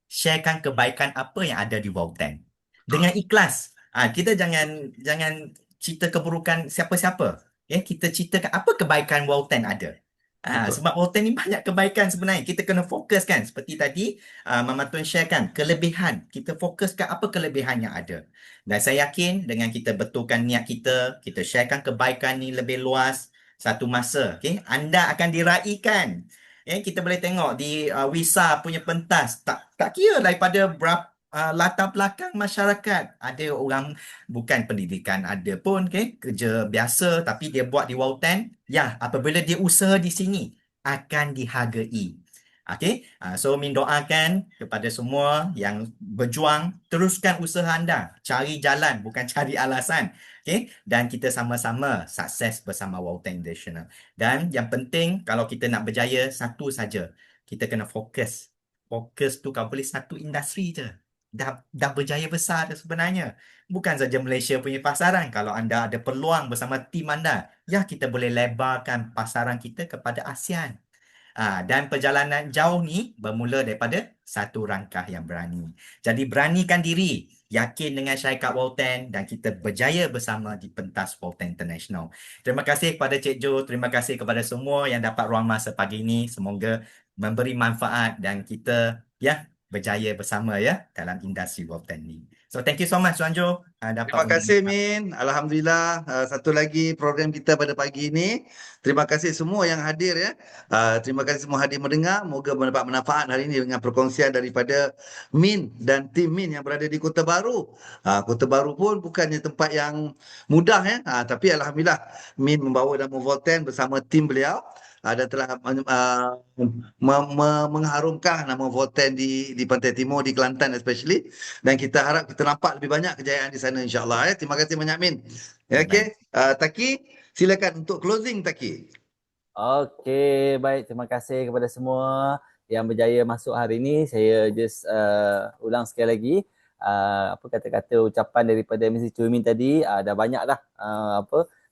Sharekan kebaikan apa yang ada di Walton. Dengan ikhlas. Kita jangan cerita keburukan siapa-siapa. Kita ceritakan apa kebaikan Walton ada. Sebab Walton ni banyak kebaikan sebenarnya. Kita kena fokuskan. Seperti tadi, Mama Tun sharekan kelebihan. Kita fokuskan apa kelebihan yang ada. Dan saya yakin dengan kita betulkan niat kita sharekan kebaikan ni lebih luas, satu masa, anda akan diraikan. Kita boleh tengok di Wisa punya pentas, tak kira daripada berapa latar belakang masyarakat. Ada orang bukan pendidikan ada pun, kerja biasa tapi dia buat di Walton. Ya, apabila dia usaha di sini akan dihargai. Okey, so Min doakan kepada semua yang berjuang, teruskan usaha anda, cari jalan bukan cari alasan. Okey, dan kita sama-sama sukses bersama Walton International. Dan yang penting kalau kita nak berjaya satu saja, kita kena fokus. Fokus tu kalau boleh satu industri je. Dah berjaya besar dah sebenarnya. Bukan saja Malaysia punya pasaran. Kalau anda ada peluang bersama tim anda, ya kita boleh lebarkan pasaran kita kepada ASEAN. Dan perjalanan jauh ni bermula daripada satu langkah yang berani. Jadi beranikan diri, yakin dengan syarikat Walton dan kita berjaya bersama di pentas Walton International. Terima kasih kepada Cik Jo, terima kasih kepada semua yang dapat ruang masa pagi ini. Semoga memberi manfaat dan kita berjaya bersama dalam industri Walton ni. So thank you so much Tuan Jo. Terima kasih Min. Alhamdulillah satu lagi program kita pada pagi ini. Terima kasih semua yang hadir ya. Terima kasih semua hadir mendengar. Moga mendapat manfaat hari ini dengan perkongsian daripada Min dan tim Min yang berada di Kota Baru. Kota Baru pun bukannya tempat yang mudah ya. Tapi alhamdulillah Min membawa nama Walton bersama tim beliau. Dan telah mengharumkan nama Walton di Pantai Timur, di Kelantan especially. Dan kita harap kita nampak lebih banyak kejayaan di sana insyaAllah. Terima kasih banyak Min. Okey, Taki, silakan untuk closing Taki. Okey, baik. Terima kasih kepada semua yang berjaya masuk hari ini. Saya just ulang sekali lagi. Apa kata-kata ucapan daripada Mrs. Choo Min tadi. Dah banyak dah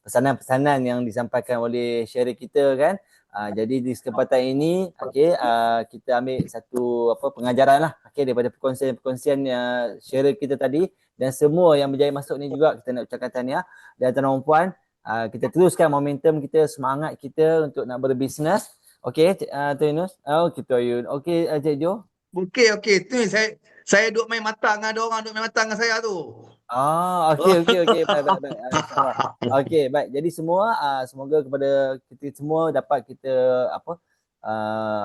pesanan-pesanan yang disampaikan oleh syarih kita kan. Jadi di kesempatan ini kita ambil satu pengajaran lah daripada perkongsian syarih kita tadi, dan semua yang berjaya masuk ni juga kita nak ucapkan tahniah. Dan tuan-tuan dan puan, kita teruskan momentum kita, semangat kita untuk nak berbisnes. Okey, Tuan Yunus. Kita Yun. Okey, Cik Jo. Okey. Tu saya duk main mata dengan ada orang duk main mata dengan saya tu. Okey. Baik. Okey, baik. Jadi semua semoga kepada kita semua dapat kita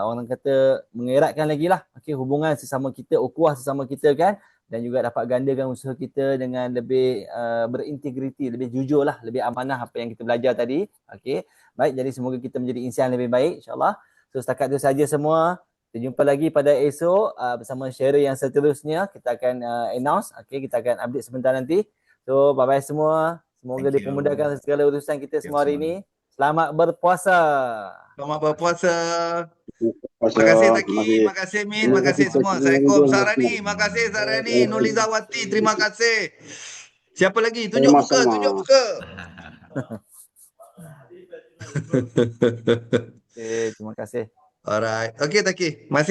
orang kata mengeratkan lagi lah hubungan sesama kita, ukhuwah sesama kita kan, dan juga dapat gandakan usaha kita dengan lebih berintegriti, lebih jujur lah, lebih amanah apa yang kita belajar tadi. Okey. Baik, jadi semoga kita menjadi insan lebih baik insya-Allah. So setakat itu saja semua. Kita jumpa lagi pada esok bersama syarih yang seterusnya. Kita akan announce, kita akan update sebentar nanti. So bye-bye semua. Semoga dipermudahkan segala urusan kita semua hari ini. Selamat berpuasa. Selamat berpuasa. Terima kasih Taki, terima kasih Min, terima kasih semua. Assalamualaikum Sarani, terima kasih Sarani, Nulizawati, terima kasih. Siapa lagi? Tunjuk muka. Okay, terima kasih. Alright. Okey Taki. Masih